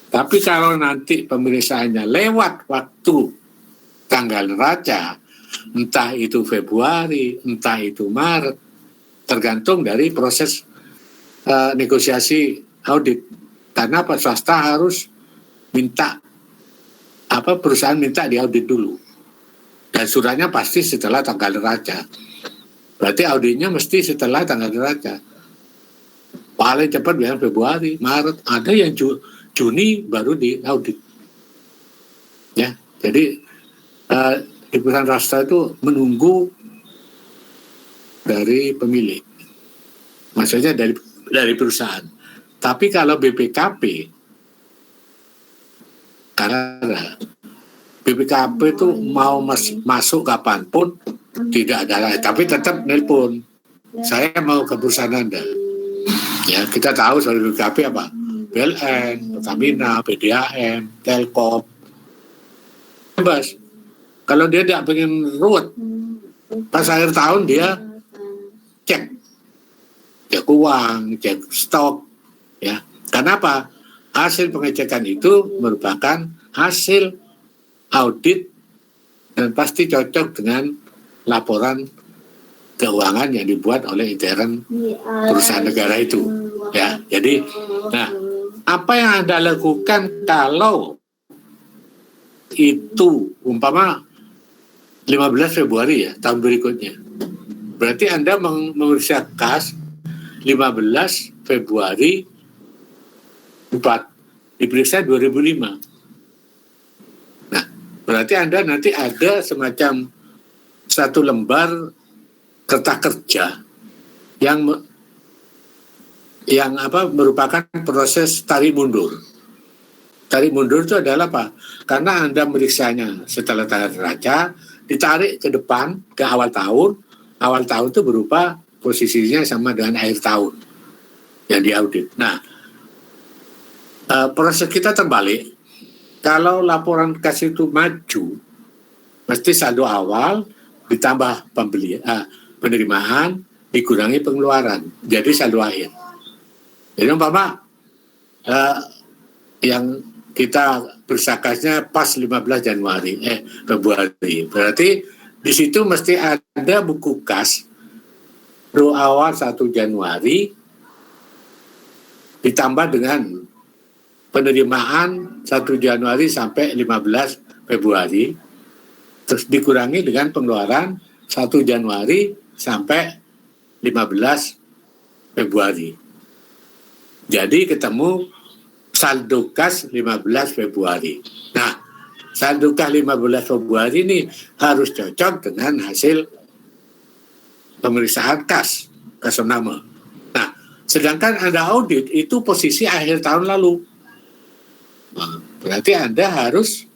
Tapi kalau nanti pemeriksaannya lewat waktu tanggal neraca, entah itu Februari, entah itu Maret, tergantung dari proses negosiasi audit. Karena Pak swasta harus minta perusahaan minta diaudit dulu. Dan suratnya pasti setelah tanggal neraca. Berarti auditnya mesti setelah tanggal neraca. Paling cepat biasanya Februari, Maret, ada yang Juni baru diaudit. Ya, jadi di perusahaan swasta itu menunggu dari pemilik. Maksudnya dari perusahaan. Tapi kalau BPKP, karena BPKP itu mau masuk kapanpun tidak ada, tapi tetap nelpon. Saya mau ke perusahaan Anda. Ya, kita tahu soal BPKP apa? PLN, Pertamina, PDAM, Telkom. Bebas. Kalau dia tidak pengen ruwet, pas akhir tahun dia cek uang, cek stok, ya. Kenapa? Hasil pengecekan itu merupakan hasil audit dan pasti cocok dengan laporan keuangan yang dibuat oleh intern perusahaan negara itu, ya. Jadi, nah, apa yang Anda lakukan kalau itu umpama 15 Februari ya, tahun berikutnya. Berarti Anda memeriksa kas 15 Februari 4, diperiksa 2005. Nah, berarti Anda nanti ada semacam satu lembar kertas kerja yang merupakan proses tarik mundur. Tarik mundur itu adalah apa? Karena Anda meriksanya setelah tanggal neraca, ditarik ke depan, ke awal tahun. Awal tahun itu berupa posisinya sama dengan akhir tahun yang diaudit. Nah, proses kita terbalik. Kalau laporan kas itu maju, mesti saldo awal ditambah penerimaan dikurangi pengeluaran. Jadi saldo akhir. Jadi umpama yang kita bersakasnya pas 15 Februari. Berarti di situ mesti ada buku kas saldo awal 1 Januari ditambah dengan penerimaan 1 Januari sampai 15 Februari, terus dikurangi dengan pengeluaran 1 Januari sampai 15 Februari. Jadi ketemu saldo kas 15 Februari. Nah, saldo kas 15 Februari ini harus cocok dengan hasil pemeriksaan kas nama. Nah, sedangkan Anda audit itu posisi akhir tahun lalu. Nah, berarti Anda harus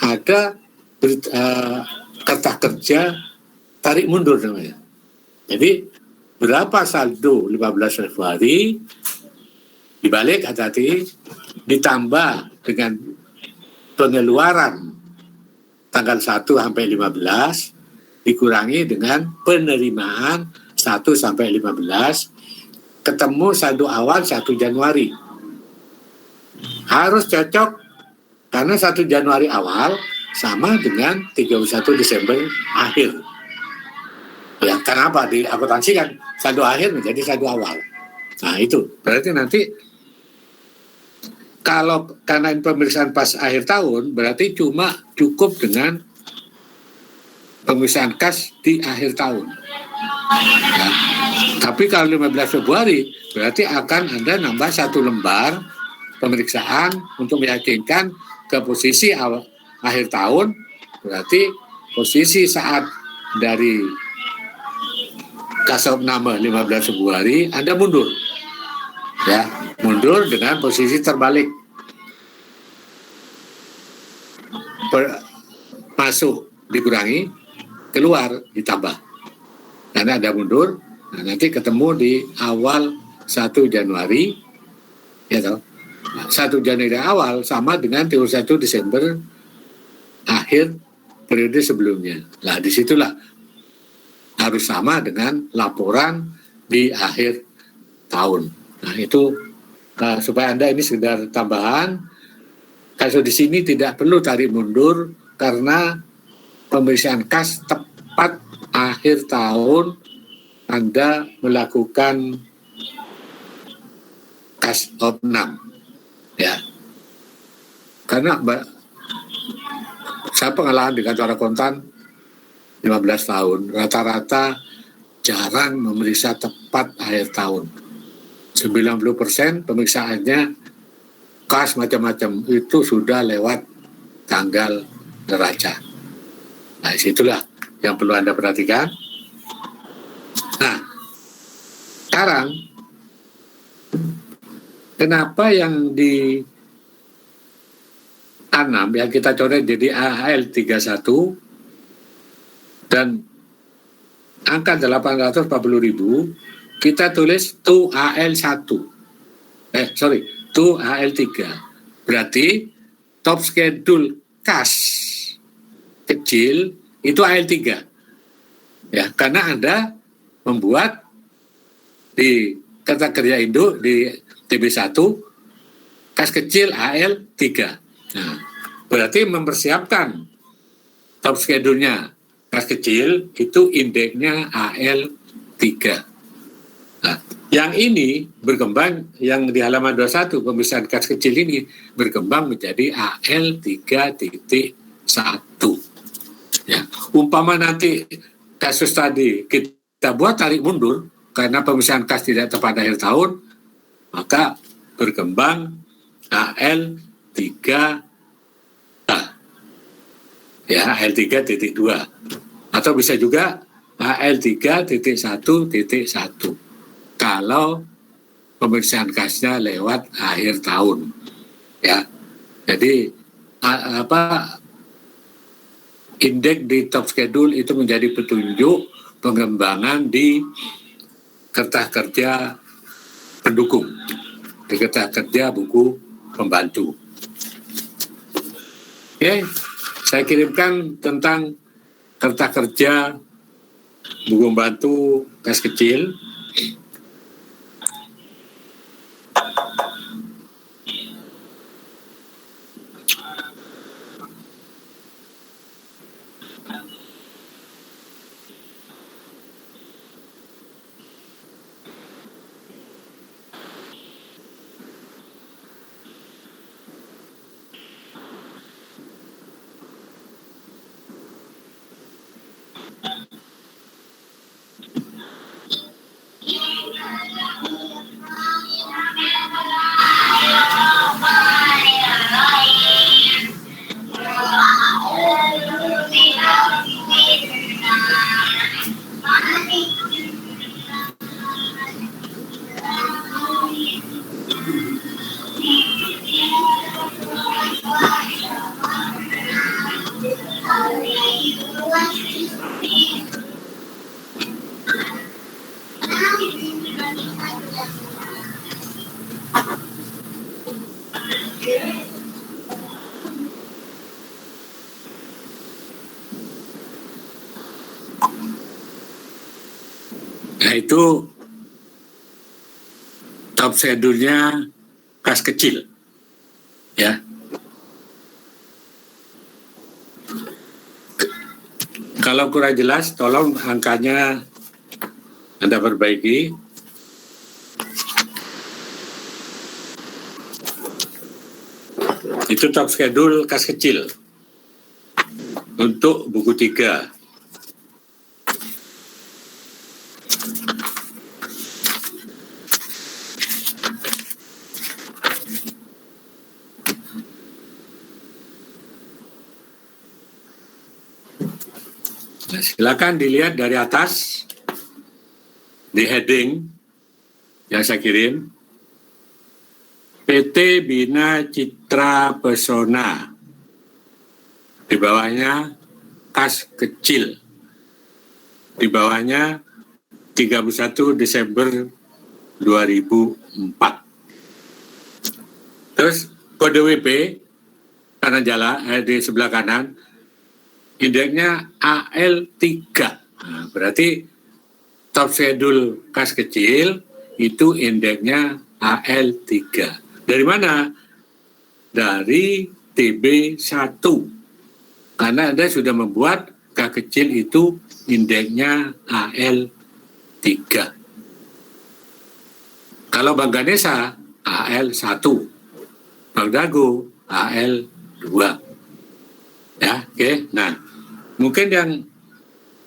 ada kertas kerja tarik mundur namanya. Jadi berapa saldo 15 Februari dibalik hati-hati ditambah dengan pengeluaran tanggal 1 sampai 15 dikurangi dengan penerimaan 1 sampai 15 ketemu saldo awal 1 Januari. Harus cocok karena 1 Januari awal sama dengan 31 Desember akhir. Ya, kenapa? Di akuntansi kan saldo akhir menjadi saldo awal. Nah, itu berarti nanti kalau karena pemeriksaan pas akhir tahun berarti cuma cukup dengan pemeriksaan kas di akhir tahun. Ya. Tapi kalau 15 Februari berarti akan Anda nambah 1 lembar pemeriksaan untuk meyakinkan ke posisi awal akhir tahun, berarti posisi saat dari kasop nama 15 Februari Anda mundur. Ya, mundur dengan posisi terbalik. Masuk dikurangi, keluar ditambah. Karena Anda mundur, nah nanti ketemu di awal 1 Januari, ya toh. 1 Januari awal sama dengan 31 Desember akhir periode sebelumnya. Nah, disitulah harus sama dengan laporan di akhir tahun. Nah, itu supaya Anda ini sekedar tambahan. Kalau di sini tidak perlu tarik mundur karena pemeriksaan kas tepat akhir tahun Anda melakukan kas opnam. Ya. Karena saya pengalaman di kantor akuntan 15 tahun, rata-rata jarang memeriksa tepat akhir tahun. 90% pemeriksaannya kas macam-macam itu sudah lewat tanggal neraca. Nah, situlah yang perlu Anda perhatikan. Nah, sekarang kenapa yang di A6 yang kita coret jadi AL 31 dan angka 840.000 kita tulis to AL1. To AL3. Berarti top schedule kas kecil itu AL3. Ya, karena Anda membuat di kertas kerja induk di TB1 kas kecil AL3. Nah, berarti mempersiapkan top schedule-nya kas kecil itu indeksnya AL3. Nah, yang ini berkembang, yang di halaman 21 pemeriksaan kas kecil ini berkembang menjadi AL3.1. Ya, umpama nanti kasus tadi kita buat tarik mundur karena pemeriksaan kas tidak tepat akhir tahun, maka berkembang AL3 ya AL3.2 atau bisa juga AL3.1.1 kalau pemeriksaan kasnya lewat akhir tahun. Ya, jadi indeks di top schedule itu menjadi petunjuk pengembangan di kertas kerja pendukung, di kertas kerja buku pembantu. Oke, saya kirimkan tentang kertas kerja buku pembantu kas kecil. Nah itu top schedule-nya kas kecil, ya. Kalau kurang jelas, tolong angkanya Anda perbaiki. Itu top schedule kas kecil untuk buku 3. Nah, silakan dilihat dari atas di heading yang saya kirim. PT Bina Citra Pesona. Di bawahnya kas kecil. Di bawahnya 31 Desember 2004. Terus kode WP kanan jalan di sebelah kanan indeksnya AL3. Nah, berarti top schedule kas kecil itu indeksnya AL3. Dari mana? Dari TB1. Karena Anda sudah membuat kas kecil itu indeksnya AL3. Kalau Bank Ganesha AL1. Bank Dago AL2. Ya, oke. Nah, mungkin yang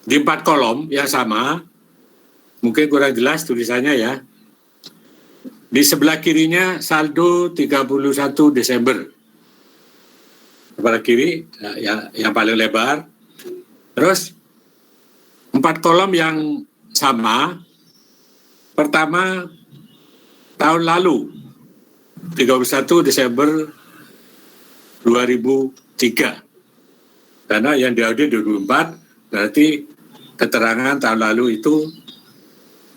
di 4 kolom yang sama, mungkin kurang jelas tulisannya ya. Di sebelah kirinya saldo 31 Desember. Sebelah kiri yang paling lebar. Terus 4 kolom yang sama. Pertama tahun lalu 31 Desember 2003. Karena yang diaudit 2004 berarti keterangan tahun lalu itu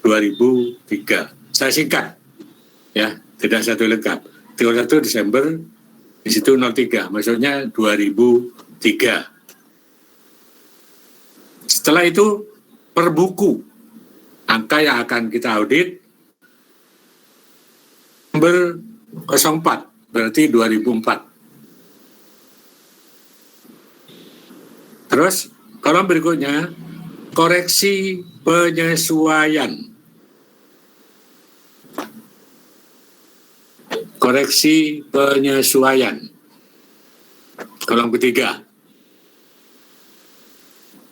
2003. Saya singkat, ya, tidak satu lengkap. 31 Desember di situ 03, maksudnya 2003. Setelah itu per buku angka yang akan kita audit nomor 04 berarti 2004. Terus kolom berikutnya koreksi penyesuaian. Koreksi penyesuaian. Kolom ketiga.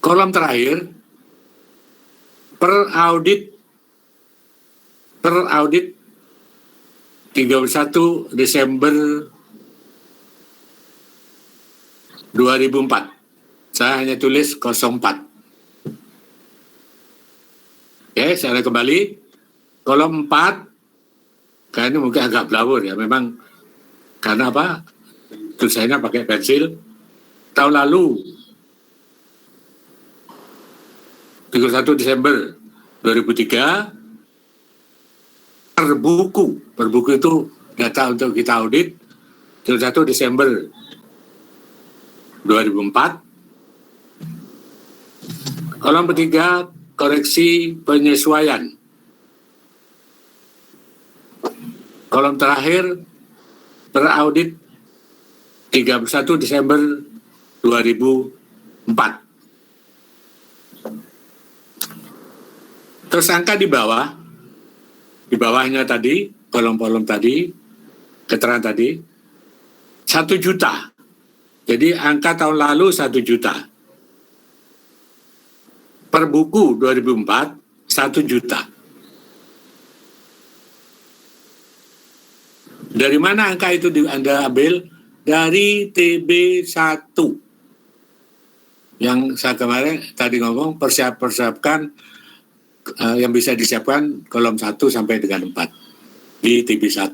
Kolom terakhir per audit 31 Desember 2004. Saya hanya tulis 04. Oke, saya kembali. Kolom 4, karena mungkin agak blur ya. Memang karena apa? Tulisannya pakai pensil. Tahun lalu, 31 Desember 2003, per buku itu data untuk kita audit 31 Desember 2004. Kolom ketiga, koreksi penyesuaian. Kolom terakhir, teraudit 31 Desember 2004. Terus angka di bawahnya tadi, kolom-kolom tadi, keterangan tadi, 1 juta. Jadi angka tahun lalu 1 juta. Per buku 2004, 1 juta. Dari mana angka itu Anda ambil? Dari TB1. Yang saya kemarin tadi ngomong, persiapkan yang bisa disiapkan kolom 1 sampai dengan 4 di TB1.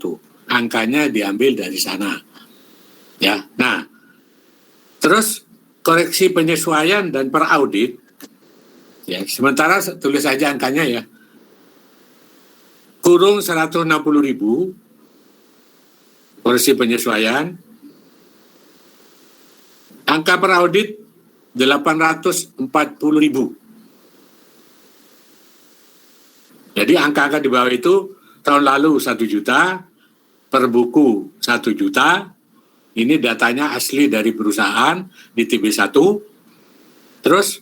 Angkanya diambil dari sana. Ya. Nah, terus koreksi penyesuaian dan per audit. Ya, sementara tulis saja angkanya ya. kurung 160.000 koreksi penyesuaian. Angka per audit 840.000. Jadi angka-angka di bawah itu tahun lalu 1 juta, per buku 1 juta. Ini datanya asli dari perusahaan di TB1. Terus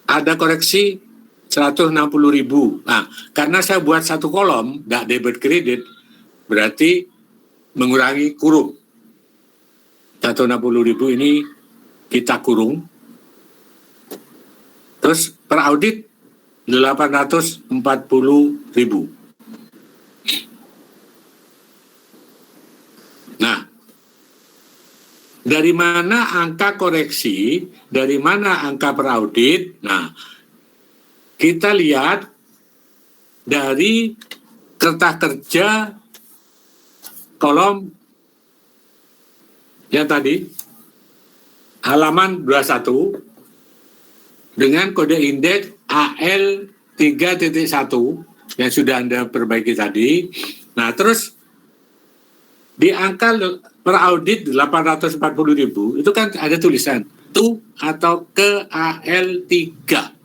ada koreksi 160.000. Nah, karena saya buat satu kolom, nggak debit kredit, berarti mengurangi kurung. 160.000 ini kita kurung. Terus per audit 840.000. Nah, dari mana angka koreksi, dari mana angka per audit? Nah, kita lihat dari kertas kerja kolom yang tadi, halaman 21, dengan kode indeks AL 3.1 yang sudah Anda perbaiki tadi. Nah, terus di angka per audit 840.000 itu kan ada tulisan to atau ke AL3.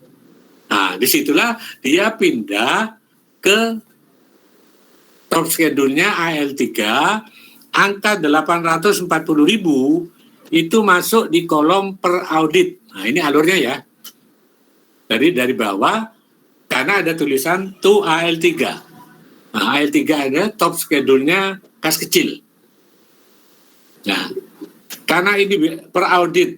Nah, disitulah dia pindah ke top schedule-nya AL3, angka 840.000 itu masuk di kolom per audit. Nah, ini alurnya ya. Jadi dari bawah, karena ada tulisan to AL3. Nah, AL3 ada top schedule-nya kas kecil. Nah, karena ini per audit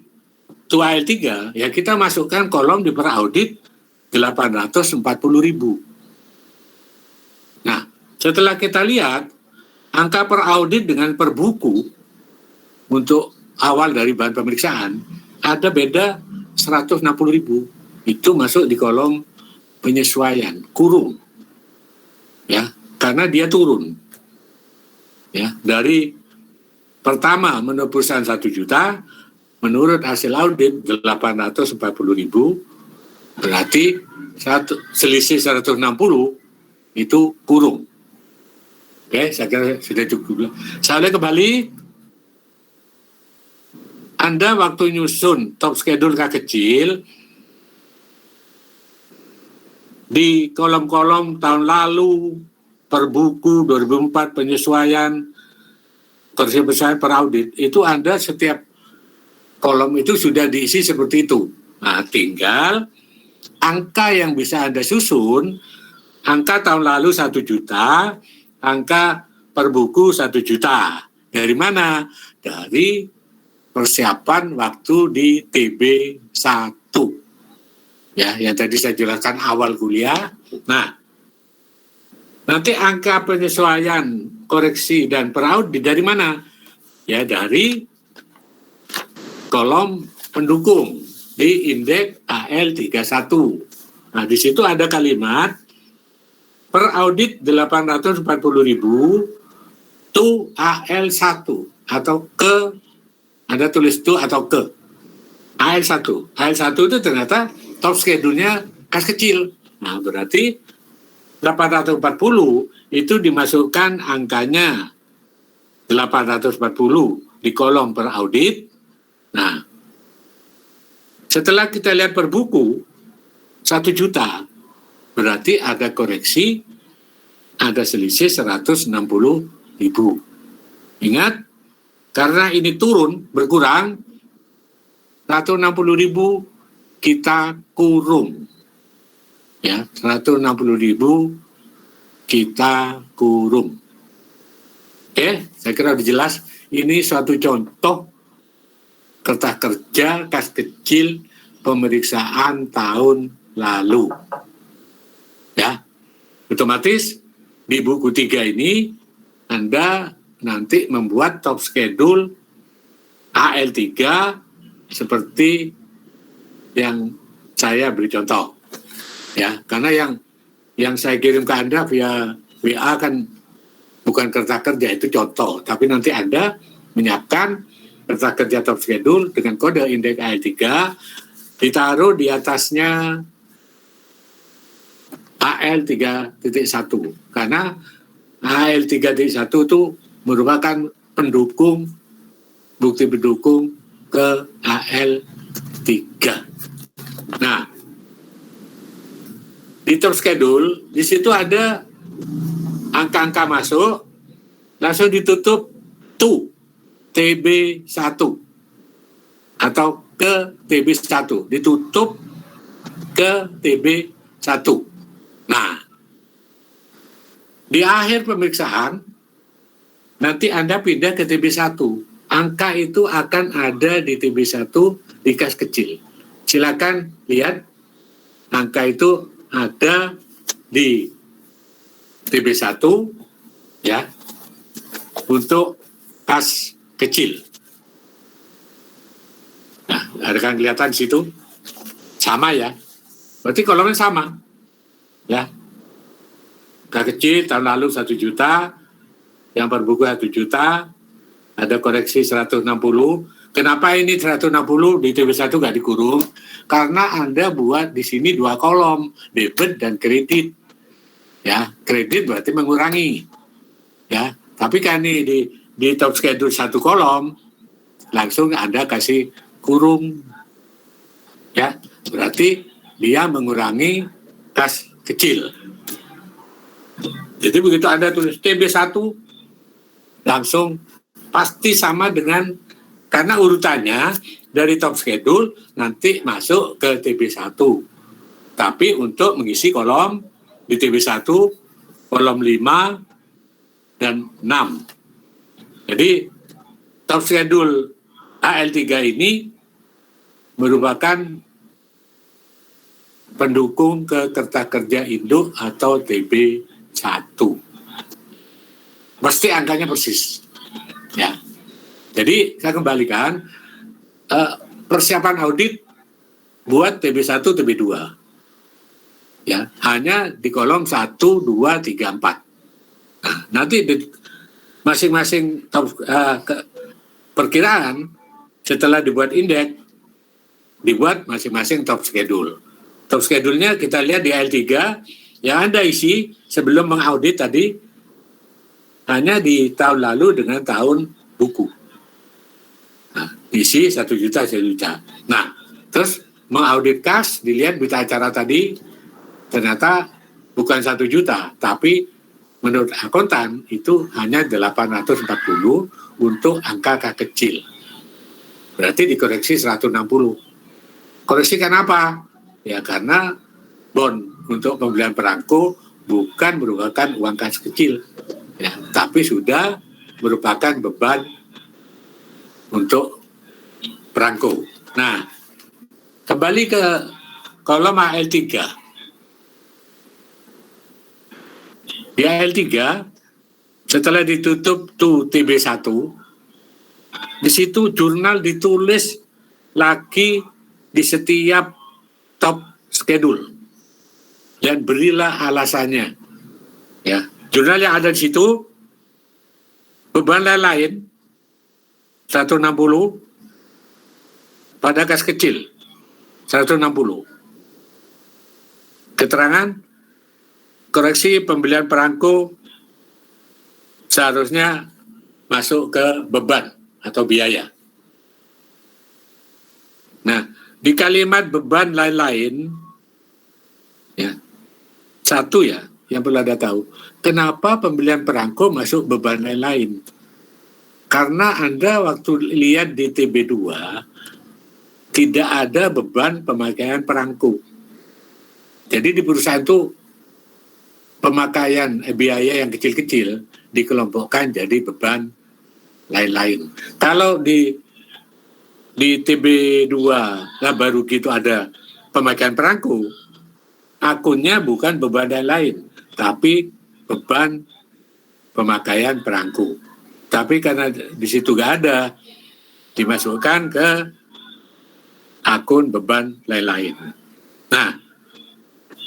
to AL3, ya kita masukkan kolom di per audit 840.000. Nah, setelah kita lihat angka per audit dengan per buku untuk awal dari bahan pemeriksaan ada beda 160.000. Itu masuk di kolom penyesuaian, kurung. Ya, karena dia turun. Ya, dari pertama menurut perusahaan 1 juta, menurut hasil audit 840.000, berarti selisih 160 itu kurung. Oke, saya kira sudah cukup. Saya kembali, Anda waktu nyusun top schedule kecil, di kolom-kolom tahun lalu, per buku 2004 penyesuaian, penyesuaian per audit, itu Anda setiap kolom itu sudah diisi seperti itu. Nah, tinggal angka yang bisa Anda susun, angka tahun lalu 1 juta, angka per buku 1 juta. Dari mana? Dari persiapan waktu di TB1. Ya, yang tadi saya jelaskan awal kuliah. Nah, nanti angka penyesuaian, koreksi, dan per audit dari mana? Ya, dari kolom pendukung di indeks AL31. Nah, di situ ada kalimat per audit 840.000 to AL1 atau ke, ada tulis to atau ke AL1. AL1 itu ternyata top schedule-nya kas kecil. Nah, berarti 840 itu dimasukkan angkanya 840 di kolom per audit. Nah, setelah kita lihat per buku 1 juta, berarti ada koreksi, ada selisih 160.000. Ingat, karena ini turun, berkurang, 160.000 kita kurung. Ya, 160.000 kita kurung. Oke, saya kira sudah jelas. Ini suatu contoh kertas kerja kas kecil pemeriksaan tahun lalu. Ya, otomatis di buku 3 ini Anda nanti membuat top schedule AL3 seperti yang saya beri contoh. Ya, karena yang saya kirim ke Anda via WA kan bukan kertas kerja, itu contoh. Tapi nanti Anda menyiapkan kertas kerja top schedule dengan kode indeks AL3, ditaruh di atasnya AL 3.1 karena AL 3.1 itu merupakan pendukung, bukti pendukung ke AL 3. Nah, di top schedule di situ ada angka-angka masuk, langsung ditutup to TB1 atau ke TB1, ditutup ke TB1. Nah, di akhir pemeriksaan nanti Anda pindah ke TB1. Angka itu akan ada di TB1 di kas kecil. Silakan lihat angka itu ada di TB1 ya untuk kas kecil. Nah, ada kan kelihatan di situ sama ya. Berarti kolomnya sama ya. Kas kecil tahun lalu 1 juta, yang berbuku 1 juta, ada koreksi 160. Kenapa ini 160 di TB1 nggak dikurung? Karena Anda buat di sini 2 kolom, debit dan kredit. Ya, kredit berarti mengurangi. Ya, tapi kan ini di top schedule 1 kolom, langsung Anda kasih kurung. Ya, berarti dia mengurangi kas kecil. Jadi begitu Anda tulis TB1, langsung pasti sama dengan, karena urutannya dari top schedule nanti masuk ke TB1. Tapi untuk mengisi kolom di TB1, kolom 5 dan 6. Jadi top schedule AL3 ini merupakan pendukung ke Kerta Kerja Induk atau TB1. Pasti angkanya persis. Ya. Jadi saya kembalikan persiapan audit buat TB1, TB2. Ya, hanya di kolom 1, 2, 3, 4. Nah, nanti di masing-masing perkiraan setelah dibuat indeks, dibuat masing-masing top schedule. Top schedule-nya kita lihat di AL3 yang Anda isi sebelum mengaudit tadi hanya di tahun lalu dengan tahun buku. Nah, isi 1 juta, 1 juta. Nah, terus mengaudit kas, dilihat berita acara tadi, ternyata bukan 1 juta, tapi menurut akuntan itu hanya 840 untuk angka kas kecil. Berarti dikoreksi 160. Koreksi kenapa? Ya karena bond untuk pembelian perangko bukan merupakan uang kas kecil. Ya, tapi sudah merupakan beban untuk perangko. Nah, kembali ke kolom AL3. Di AL3, setelah ditutup tuh TB1, di situ jurnal ditulis lagi di setiap top schedule. Dan berilah alasannya. Ya, jurnal yang ada di situ, beban lain-lain 160, pada kas kecil 160. Keterangan koreksi pembelian perangko seharusnya masuk ke beban atau biaya. Nah, di kalimat beban lain-lain, ya, satu ya, yang perlu Anda tahu, kenapa pembelian perangko masuk beban lain-lain? Karena Anda waktu lihat di TB2, tidak ada beban pemakaian perangko. Jadi di perusahaan itu, pemakaian biaya yang kecil-kecil dikelompokkan jadi beban lain-lain. Kalau di TB2 laba rugi itu ada pemakaian perangko, akunnya bukan beban lain-lain, tapi beban pemakaian perangko. Tapi karena di situ nggak ada, dimasukkan ke akun beban lain-lain. Nah,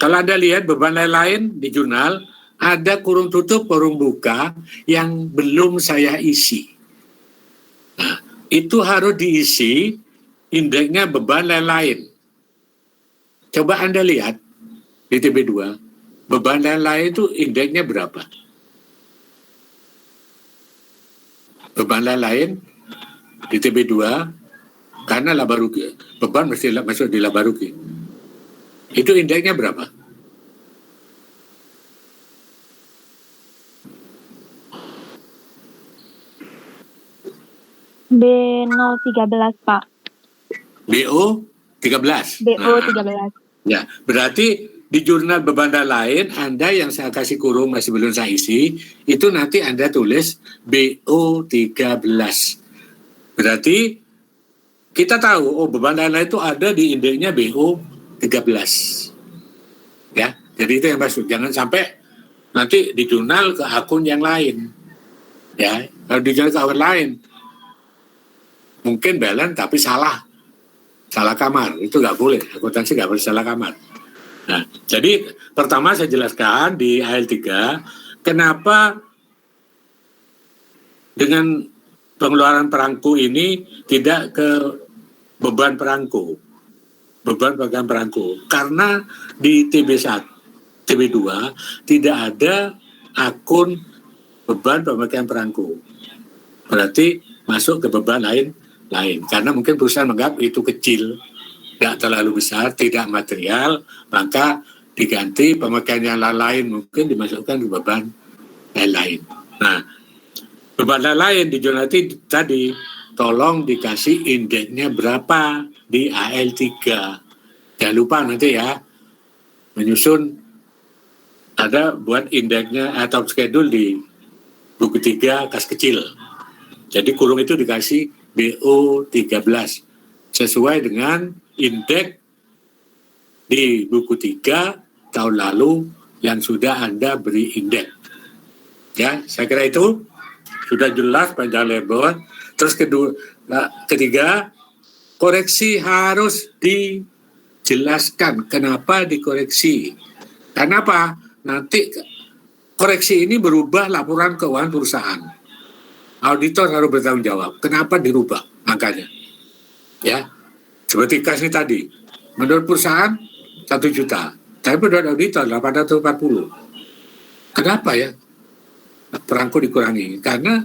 kalau Anda lihat beban lain-lain di jurnal, ada kurung tutup, kurung buka yang belum saya isi. Nah, itu harus diisi indeksnya beban lain-lain. Coba Anda lihat di TB2, beban lain-lain itu indeksnya berapa? Beban lain-lain di TB2 karena laba rugi, beban mesti masuk di laba rugi. Itu indeksnya berapa? B013 Pak. BO 13. BO 13. Ya, berarti di jurnal beban lain Anda yang saya kasih kurung masih belum saya isi, itu nanti Anda tulis BO 13. Berarti kita tahu beban lain itu ada di indeksnya BO 13. Ya, jadi itu yang maksud. Jangan sampai nanti di jurnal ke akun yang lain. Ya, kalau di jurnal ke akun lain mungkin balance tapi salah kamar, itu nggak boleh. Akuntansi nggak boleh salah kamar. Nah, jadi pertama saya jelaskan di AL3 kenapa dengan pengeluaran perangko ini tidak ke beban perangko, beban perangko, karena di TB1, TB2 tidak ada akun beban pemakaian perangko. Berarti masuk ke beban lain, karena mungkin perusahaan menganggap itu kecil, tidak terlalu besar, tidak material, maka diganti pemakaian yang lain mungkin dimasukkan ke beban lain. Nah, beban lain di jurnal tadi tolong dikasih indeksnya berapa di AL3. Jangan lupa nanti ya menyusun ada buat indeksnya atau schedule di buku 3 kas kecil. Jadi kurung itu dikasih BO 13 sesuai dengan indeks di buku 3 tahun lalu yang sudah Anda beri indeks. Ya, saya kira itu sudah jelas panjang lebar. Terus ketiga, koreksi harus dijelaskan. Kenapa dikoreksi? Kenapa? Nanti koreksi ini berubah laporan keuangan perusahaan. Auditor harus bertanggung jawab. Kenapa dirubah angkanya? Ya, seperti kas ini tadi. Menurut perusahaan 1 juta, tapi menurut auditor 840. Kenapa ya? Perangko dikurangi. Karena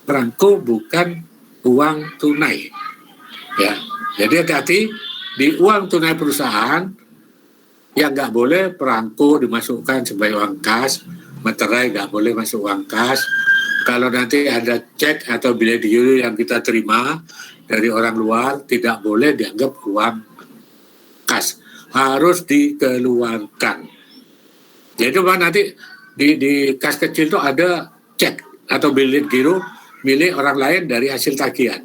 perangko bukan uang tunai. Ya, jadi hati-hati di uang tunai perusahaan yang nggak boleh perangko dimasukkan sebagai uang kas, materai nggak boleh masuk uang kas. Kalau nanti ada cek atau bilet diri yang kita terima dari orang luar, tidak boleh dianggap uang kas, harus dikeluarkan. Jadi nanti di kas kecil itu ada cek atau bilet giro milik orang lain dari hasil tagihan.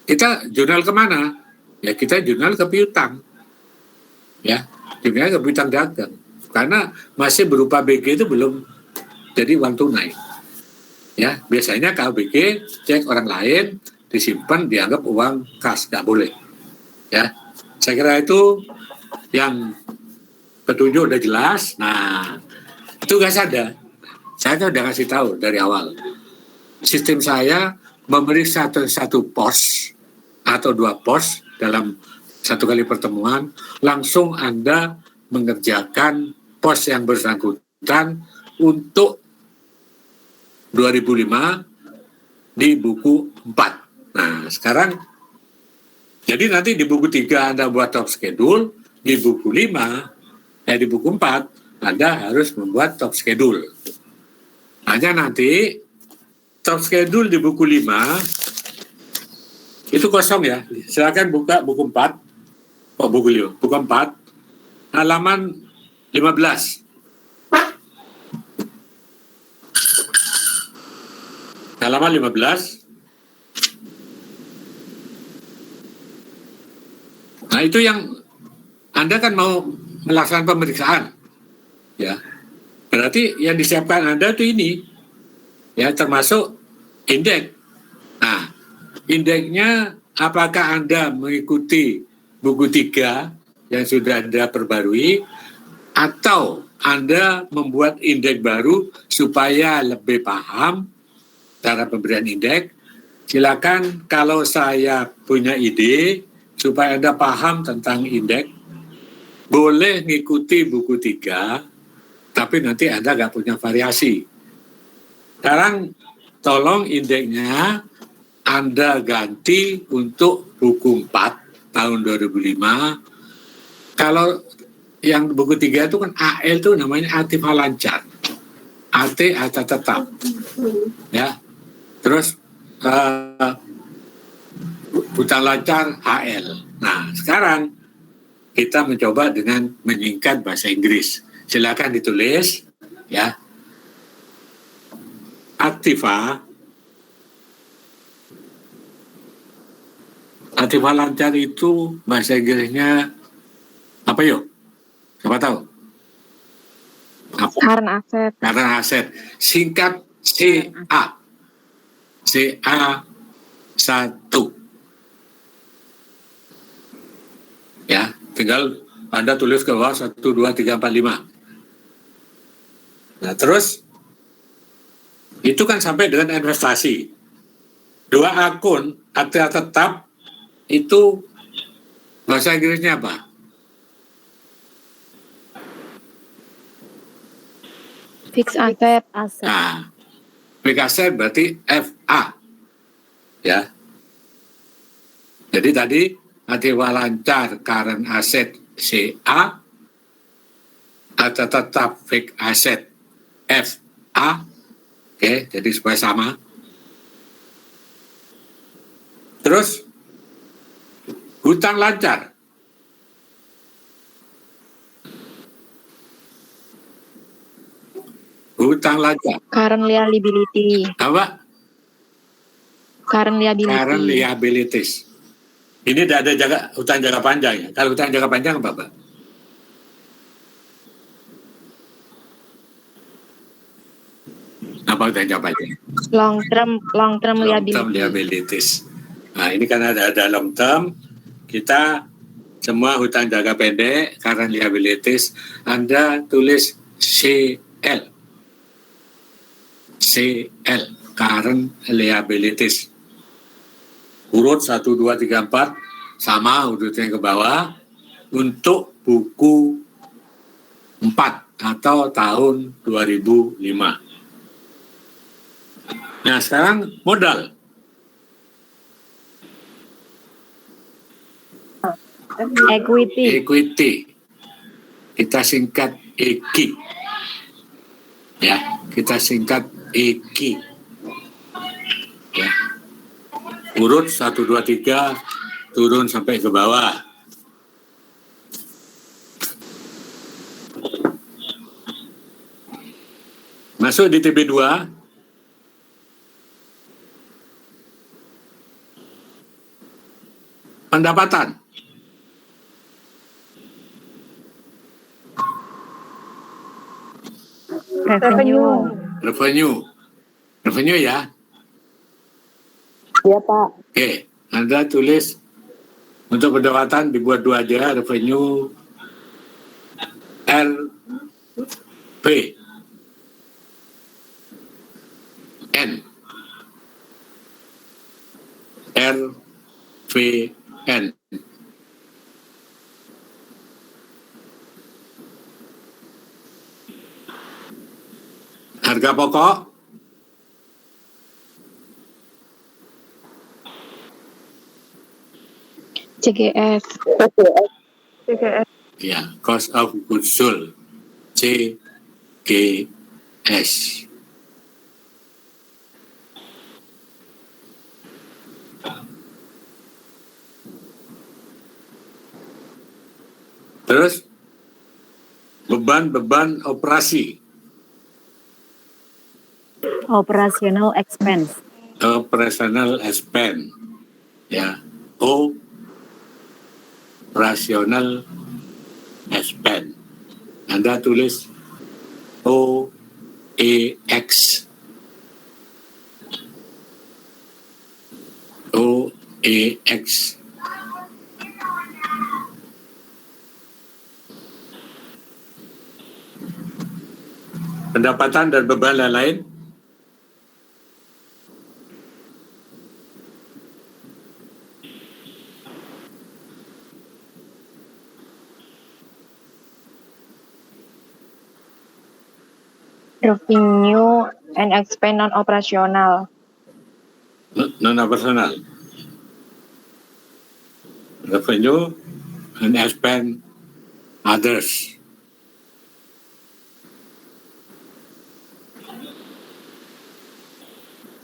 Kita jurnal kemana? Ya kita jurnal ke piutang. Ya, jurnal ke piutang dagang. Karena masih berupa BG itu belum jadi uang tunai. Ya, biasanya kalau BG cek orang lain disimpan dianggap uang kas, nggak boleh. Ya, saya kira itu yang petunjuk udah jelas. Nah, tugas saya udah kasih tahu dari awal. Sistem saya memberi satu pos atau 2 pos dalam 1 kali pertemuan, langsung Anda mengerjakan pos yang bersangkutan untuk 2005 di buku 4. Nah, sekarang jadi nanti di buku 3 Anda buat top schedule, di buku 5 di buku 4 Anda harus membuat top schedule. Hanya nanti top schedule di buku 5 itu kosong ya. Silakan buka buku 4. Buku 4 halaman 15. Halaman 15. Nah, itu yang Anda kan mau melaksanakan pemeriksaan. Ya. Berarti yang disiapkan Anda itu ini. Ya, termasuk indeks. Nah, indeksnya apakah Anda mengikuti buku 3 yang sudah Anda perbarui atau Anda membuat indeks baru supaya lebih paham cara pemberian indeks. Silakan kalau saya punya ide supaya Anda paham tentang indeks, boleh ngikuti buku 3, tapi nanti Anda nggak punya variasi. Sekarang tolong indeksnya Anda ganti untuk buku 4 tahun 2005. Kalau yang buku 3 itu kan AL itu namanya aktif lancar. AT atau tetap. Ya. Terus hutang lancar HL. Nah, sekarang kita mencoba dengan menyingkat bahasa Inggris. Silakan ditulis ya. Aktiva lancar itu bahasa Inggrisnya apa yuk? Siapa tahu? Apa? Current asset. Current asset. Singkat CA. CA 1. Ya, tinggal Anda tulis ke bawah 1, 2, 3, 4, 5. Nah, terus itu kan sampai dengan investasi. 2 akun ATA tetap itu bahasa Inggrisnya apa? Fixed asset. Nah, fixed asset berarti FA. Ya. Jadi tadi aktiva lancar current asset CA atau tetap fixed asset FA. Oke, jadi supaya sama. Terus hutang lancar. Hutang lancar. Current liability. Apa? Current liability. Current liabilities. Ini tidak ada hutang jangka panjang ya. Kalau hutang jangka panjang apa, Pak? Apa hutang jangka panjang? Long term Long term liability. liabilities. Nah, ini kan ada long term. Kita semua hutang jangka pendek, current liabilities. Anda tulis CL. CL, current liabilities. Urut 1, 2, 3, 4 sama urutnya ke bawah untuk buku 4 atau tahun 2005. Nah, sekarang modal. Equity. Kita singkat EQ. Ya, kita singkat EQ. Ya. Urut 1, 2, 3 turun sampai ke bawah. Masuk di TB2. Pendapatan. Revenue ya. Iya, Pak. Oke, Anda tulis untuk pendapatan dibuat 2 aja, revenue RP N RVN. Harga pokok CGS. ya, cost of goods sold CGS. Terus beban operasi. Operational expense. Operational expense. Ya, operational expense. Anda tulis OEX. OEX. Pendapatan dan beban lain-lain. Revenue and expense non operasional. Non-operational. Revenue and expense others.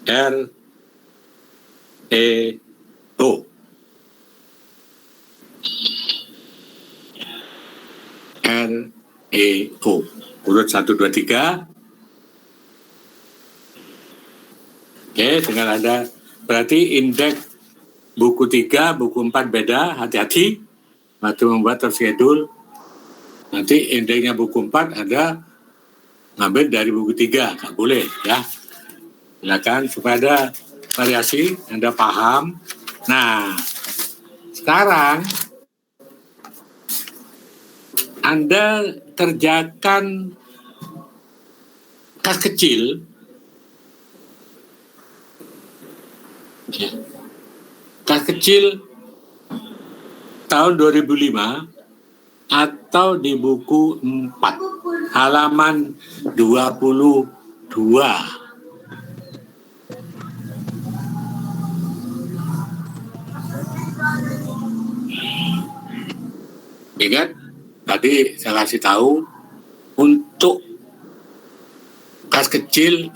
REO. REO. Urut 1, 2, 3. Oke, dengan ada berarti indeks buku 3, buku 4 beda, hati-hati waktu membuat top schedule. Nanti indeksnya buku 4 ada ngambil dari buku 3, nggak boleh ya. Silakan supaya ada variasi, Anda paham. Nah, sekarang Anda kerjakan kas kecil. Ya. Kas kecil tahun 2005 atau di buku 4 halaman 22. Ingat tadi saya kasih tahu untuk kas kecil,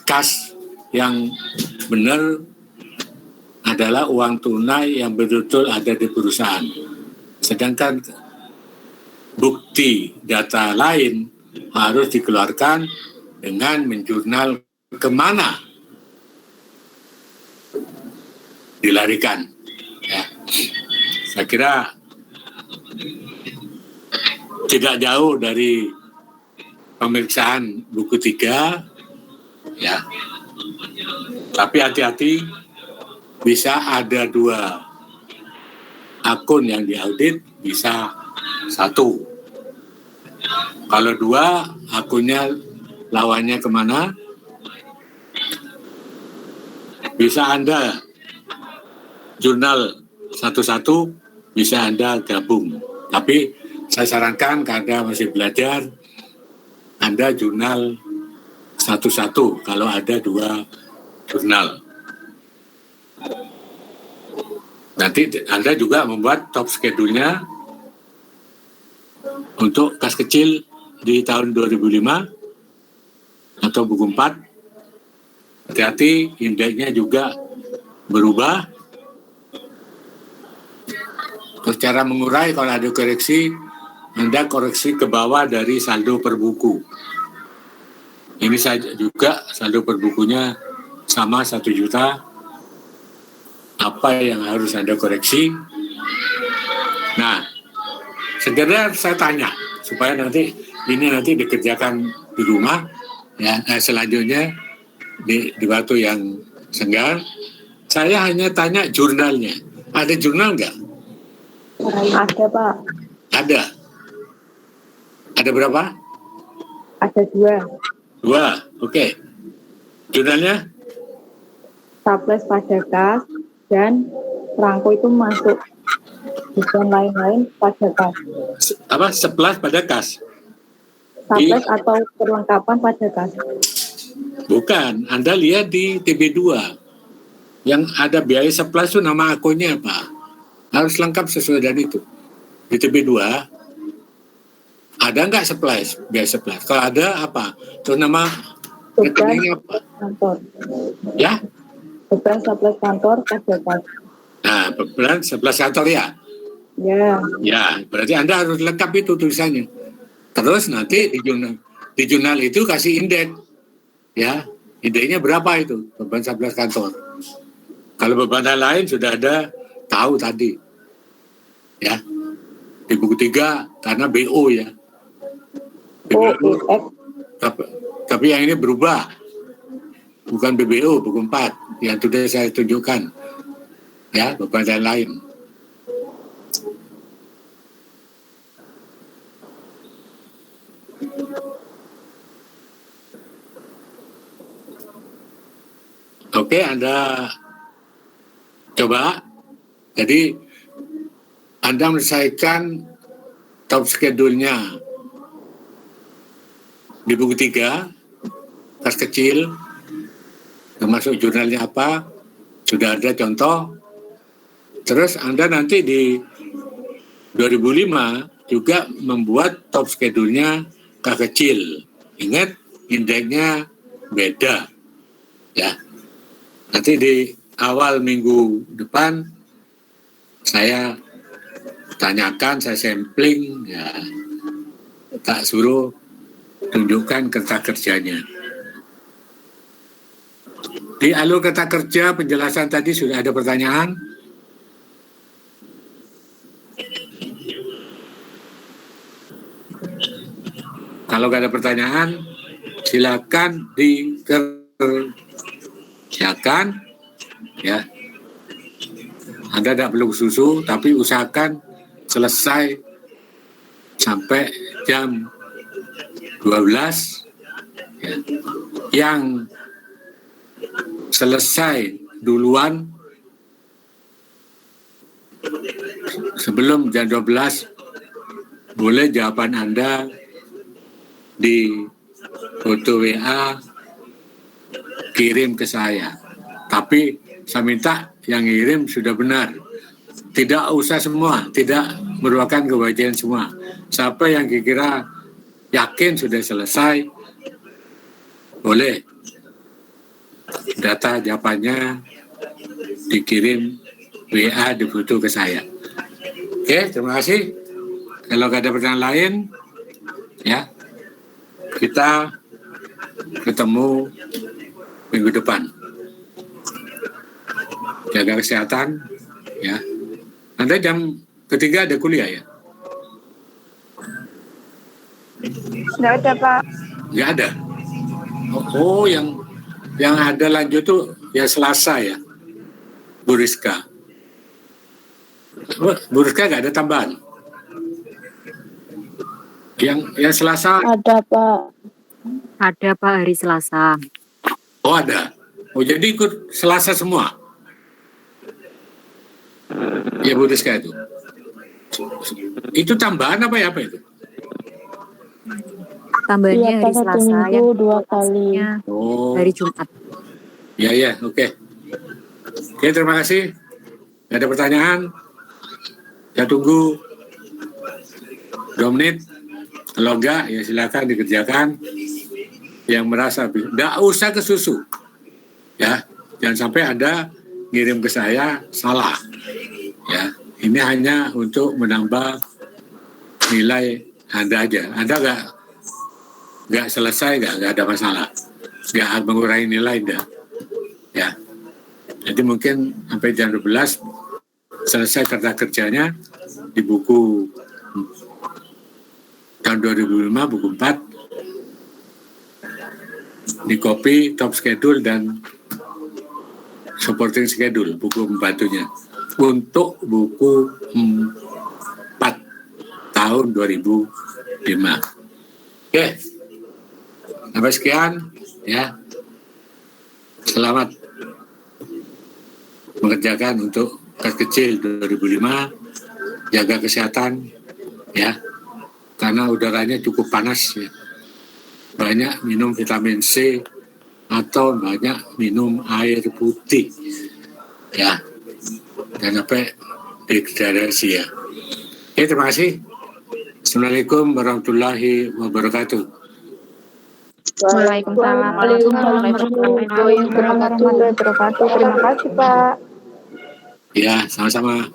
kas yang benar adalah uang tunai yang betul-betul ada di perusahaan. Sedangkan bukti data lain harus dikeluarkan dengan menjurnal kemana dilarikan. Ya. Saya kira tidak jauh dari pemeriksaan buku 3, ya. Tapi hati-hati, bisa ada 2 akun yang diaudit, bisa 1. Kalau 2 akunnya lawannya kemana, bisa Anda jurnal satu-satu, bisa Anda gabung. Tapi saya sarankan karena masih belajar, Anda jurnal satu-satu kalau ada 2 jurnal. Nanti Anda juga membuat top schedule-nya untuk kas kecil di tahun 2005 atau buku 4. Hati-hati, indeksnya juga berubah. Terus cara mengurai kalau ada koreksi, Anda koreksi ke bawah dari saldo per buku. Ini saya juga saldo per bukunya sama 1 juta. Apa yang harus Anda koreksi? Nah, segera saya tanya supaya nanti dikerjakan di rumah ya. Selanjutnya di waktu yang senggang, saya hanya tanya jurnalnya. Ada jurnal nggak? Ada, Pak. Ada. Ada berapa? Ada 2. 2, oke. Jurnalnya? Supplies pada kas dan perangko itu masuk. Bukan lain-lain pada kas. Apa? 11 pada kas? Supplies atau perlengkapan pada kas. Bukan. Anda lihat di TB2. Yang ada biaya 11 itu nama akunnya apa? Harus lengkap sesuai dengan itu. Di TB2 ada nggak supplies? Biaya 11. Kalau ada apa? Terus nama rekeningnya apa? Kantor. Ya? Beban supplies kantor pada kas. Nah, beban 11 kantor ya? Ya. Ya, berarti Anda harus lengkap itu tulisannya. Terus nanti di jurnal itu kasih indeks. Ya, indeksnya berapa itu? Beban 11 kantor. Kalau beban lain sudah ada, tahu tadi. Ya, di buku 3 karena BO ya. OEX. Tapi yang ini berubah. Bukan BBO, buku 4. Yang sudah saya tunjukkan. Ya, beban lain. Oke, Anda coba. Jadi, Anda menyelesaikan top schedule-nya di buku 3 kertas kecil, termasuk jurnalnya apa, sudah ada contoh. Terus Anda nanti di 2005 juga membuat top schedule-nya K kecil. Ingat, indeksnya beda. Ya. Nanti di awal minggu depan saya tanyakan, saya sampling, ya, tak suruh tunjukkan kertas kerjanya. Di alur kata kerja penjelasan tadi sudah ada pertanyaan? Kalau nggak ada pertanyaan, silakan dikerjakan. Ya, Anda tidak perlu susu, tapi usahakan selesai sampai jam 12. Ya. Yang selesai duluan sebelum jam 12, boleh jawaban Anda di foto WA kirim ke saya. Tapi saya minta yang ngirim sudah benar. Tidak usah semua, tidak merupakan kewajiban semua. Siapa yang kira yakin sudah selesai, boleh data jawabannya dikirim WA di foto ke saya. Oke, terima kasih. Kalau nggak ada pertanyaan lain, ya, kita ketemu minggu depan. Jaga kesehatan, ya. Anda jam ketiga ada kuliah ya? Nggak ada, Pak. Nggak ada. Oh, yang ada lanjut tuh ya Selasa ya, Bu Rizka. Bu Rizka nggak ada tambahan? Yang Selasa? Ada, Pak. Ada Pak hari Selasa. Oh ada. Oh jadi ikut Selasa semua? Ya Bu Rizka itu. Itu tambahan apa ya, apa itu? Tambahannya Iya, hari Pak, satu Selasa minggu yang 2 kali. Oh. hari Jumat. Ya, oke. Oke, terima kasih. Nggak ada pertanyaan? Saya tunggu 2 menit. Kalau enggak, ya silakan dikerjakan. Yang merasa, nggak usah ke susu. Ya, jangan sampai Anda ngirim ke saya salah. Ya, ini hanya untuk menambah nilai Anda aja. Anda nggak selesai, nggak ada masalah. Nggak mengurangi nilai, enggak. Ya, jadi mungkin sampai jam 12 selesai kerja kerjanya di buku tahun 2005, buku 4, di copy top schedule dan supporting schedule, buku pembantunya, untuk buku 4 tahun 2005. Oke, sampai sekian ya. Selamat mengerjakan untuk kelas kecil 2005, jaga kesehatan ya, karena udaranya cukup panas ya. Banyak minum vitamin C atau banyak minum air putih ya, dan sampai dehidrasi ya. Oke, terima kasih. Assalamualaikum warahmatullahi wabarakatuh. Waalaikumsalam warahmatullahi wabarakatuh. Terima kasih, Pak. Ya, sama-sama.